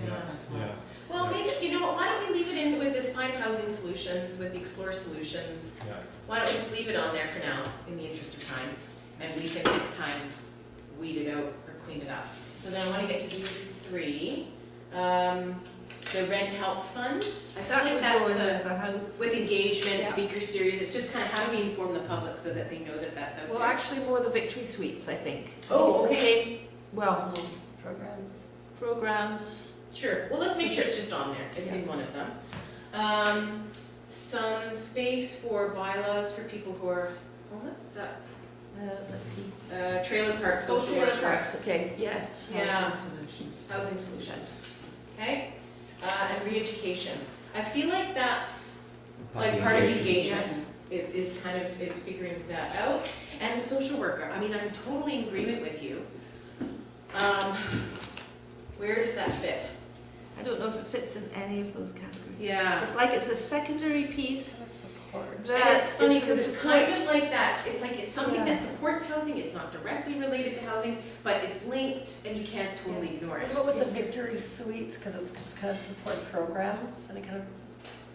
as Yeah. well. Yeah. Well, maybe, why don't we leave it in with this Find Housing Solutions, with the Explore Solutions? Yeah. Why don't we just leave it on there for now, in the interest of time, and we can next time weed it out or clean it up. So then I want to get to these 3. The Rent Help Fund, I feel like that's with engagement, Yeah. speaker series, it's just kind of how do we inform the public so that they know that that's out there? Well, actually more the Victory Suites, I think. Oh, It's the okay. same- Well, programs. Sure, well, let's make sure it's just on there, it's in one of them. Some space for bylaws for people who are homeless, is that, Let's see. trailer park, social Trailer work parks, okay, yes. Yeah. Housing solutions. housing solutions, okay? And re-education. I feel like that's like part of engagement is kind of figuring that out. And the social worker, I mean, I'm totally in agreement with you. Where does that fit? I don't know if it fits in any of those categories. Yeah. It's like it's a secondary piece. And it's funny because it's kind support. of like that, it's like it's something that supports housing, it's not directly related to housing, but it's linked and you can't totally ignore it. What with the Victory Suites, because it's just kind of support programs and it kind of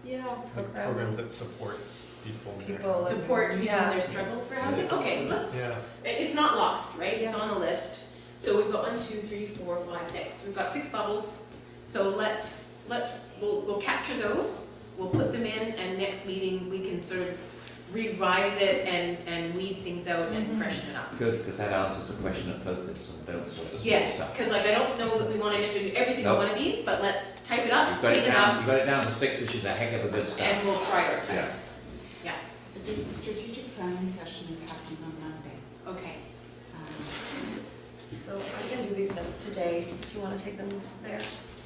Yeah. Programs that support people. in their people. housing. Support people in Yeah. their struggles for housing, okay, let's, Yeah. it's not lost, right? It's on the list. So we've got 1, 2, 3, 4, 5, 6. We've got 6 bubbles. So we'll capture those. We'll put them in, and next meeting we can sort of revise it and weed things out and freshen it up. Good, because that answers the question of focus and don't sort of Yes, stuff. because like I don't know that we want to do every single Nope. one of these, but let's type it up, You've got clean it it down. up, You've got it down to 6, which is a heck of a good and start. we'll prioritize. The strategic planning session is happening on Monday. Okay. So I can do these notes today if you want to take them there.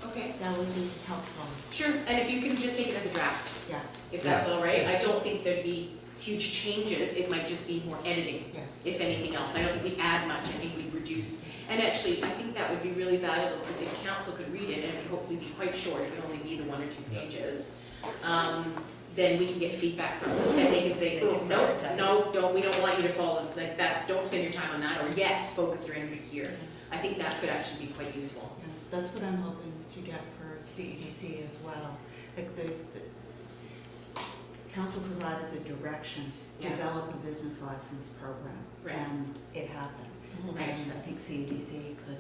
Okay. That would be helpful. Sure, and if you can just take it as a draft, Yeah. if that's all right. I don't think there'd be huge changes, it might just be more editing, Yeah. if anything else. I don't think we'd add much, I think we'd reduce. And actually, I think that would be really valuable, because if council could read it, and it would hopefully be quite short, it would only be the 1 or 2 pages. then we can get feedback from them, and they can say, They oh, can no, prioritize. no, we don't want you to follow, like, don't spend your time on that, or yes, focus your energy here. I think that could actually be quite useful. Yeah, that's what I'm hoping to get for CEDC as well. Like the council provided the direction, Yeah. develop a business license program, Right. and it happened. Right. And I think CEDC could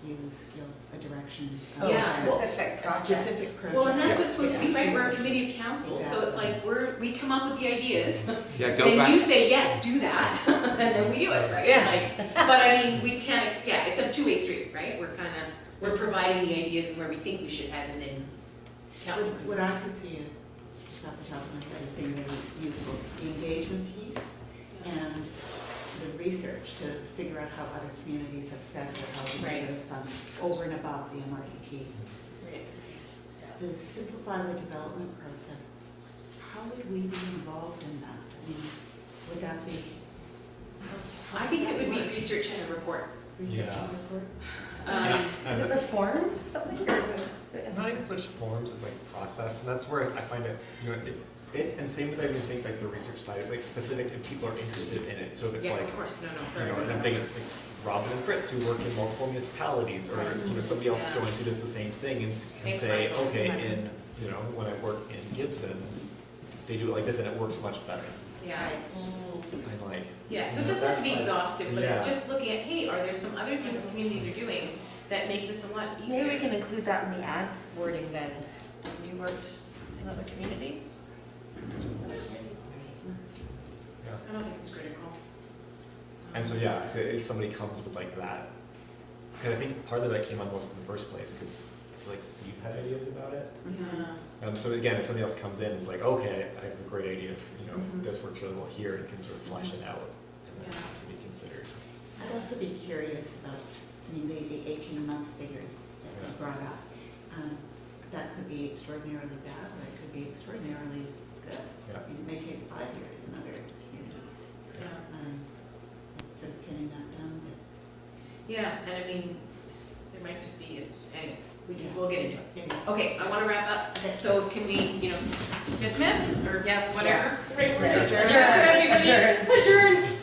use, a direction. Oh, Yeah. specific A project. specific project. Well, and that's what's supposed to be, Yeah. right, we're a committee of council, so it's like, we come up with the ideas, Yeah, go then back. you say, yes, do that, and then we do it, right? Yeah. Like, but I mean, we can't, yeah, it's a two-way street, right? We're providing the ideas and where we think we should head, and then council. What I could see, just off the top of my head, as being really useful, the engagement piece and the research to figure out how other communities have fed their housing Right. reserve funds over and above the MRDP. Right. To simplify the development process, how would we be involved in that? I mean, would that be? I think it would be research and a report. Research Yeah. and report? Is it the forms or something, or Not even so much forms as like process, and that's where I find it, and same with I even think like the research side, it's like specific if people are interested in it, so if it's Yeah, like, of course, no, you sorry. know, and I'm thinking like Robyn and Fritz who work in multiple municipalities, or, somebody else Yeah. joins who does the same thing and can Thanks, say, Michael. okay, when I work in Gibson's, they do it like this and it works much better. Yeah. I'm like, Yeah, so it doesn't have to be That's like- exhaustive, but it's yeah. just looking at, hey, are there some other things communities are doing that make this a lot easier? maybe we can include that in the ad wording then. Have you worked in other communities? I don't think it's critical. and so yeah, so if somebody comes with like that, because I think part of that came on most in the first place, because like Steve had ideas about it. Yeah. So again, if somebody else comes in, it's like, okay, I have a great idea of, this works really well here, and can sort of flesh it out and then Yeah. to be considered. I'd also be curious about, the 18-month figure that you brought up. That could be extraordinarily bad, or it could be extraordinarily good. Yeah. It may take 5 years in other communities. Yeah. Sort of pinning that down a bit. Yeah, and I mean, there might just be, anyways, we'll get into it. Yeah. Okay, I want to wrap up. So can we, dismiss or Yes. whatever? Dismiss. Adjourn. Adjourn. Everybody, Adjourn. adjourn.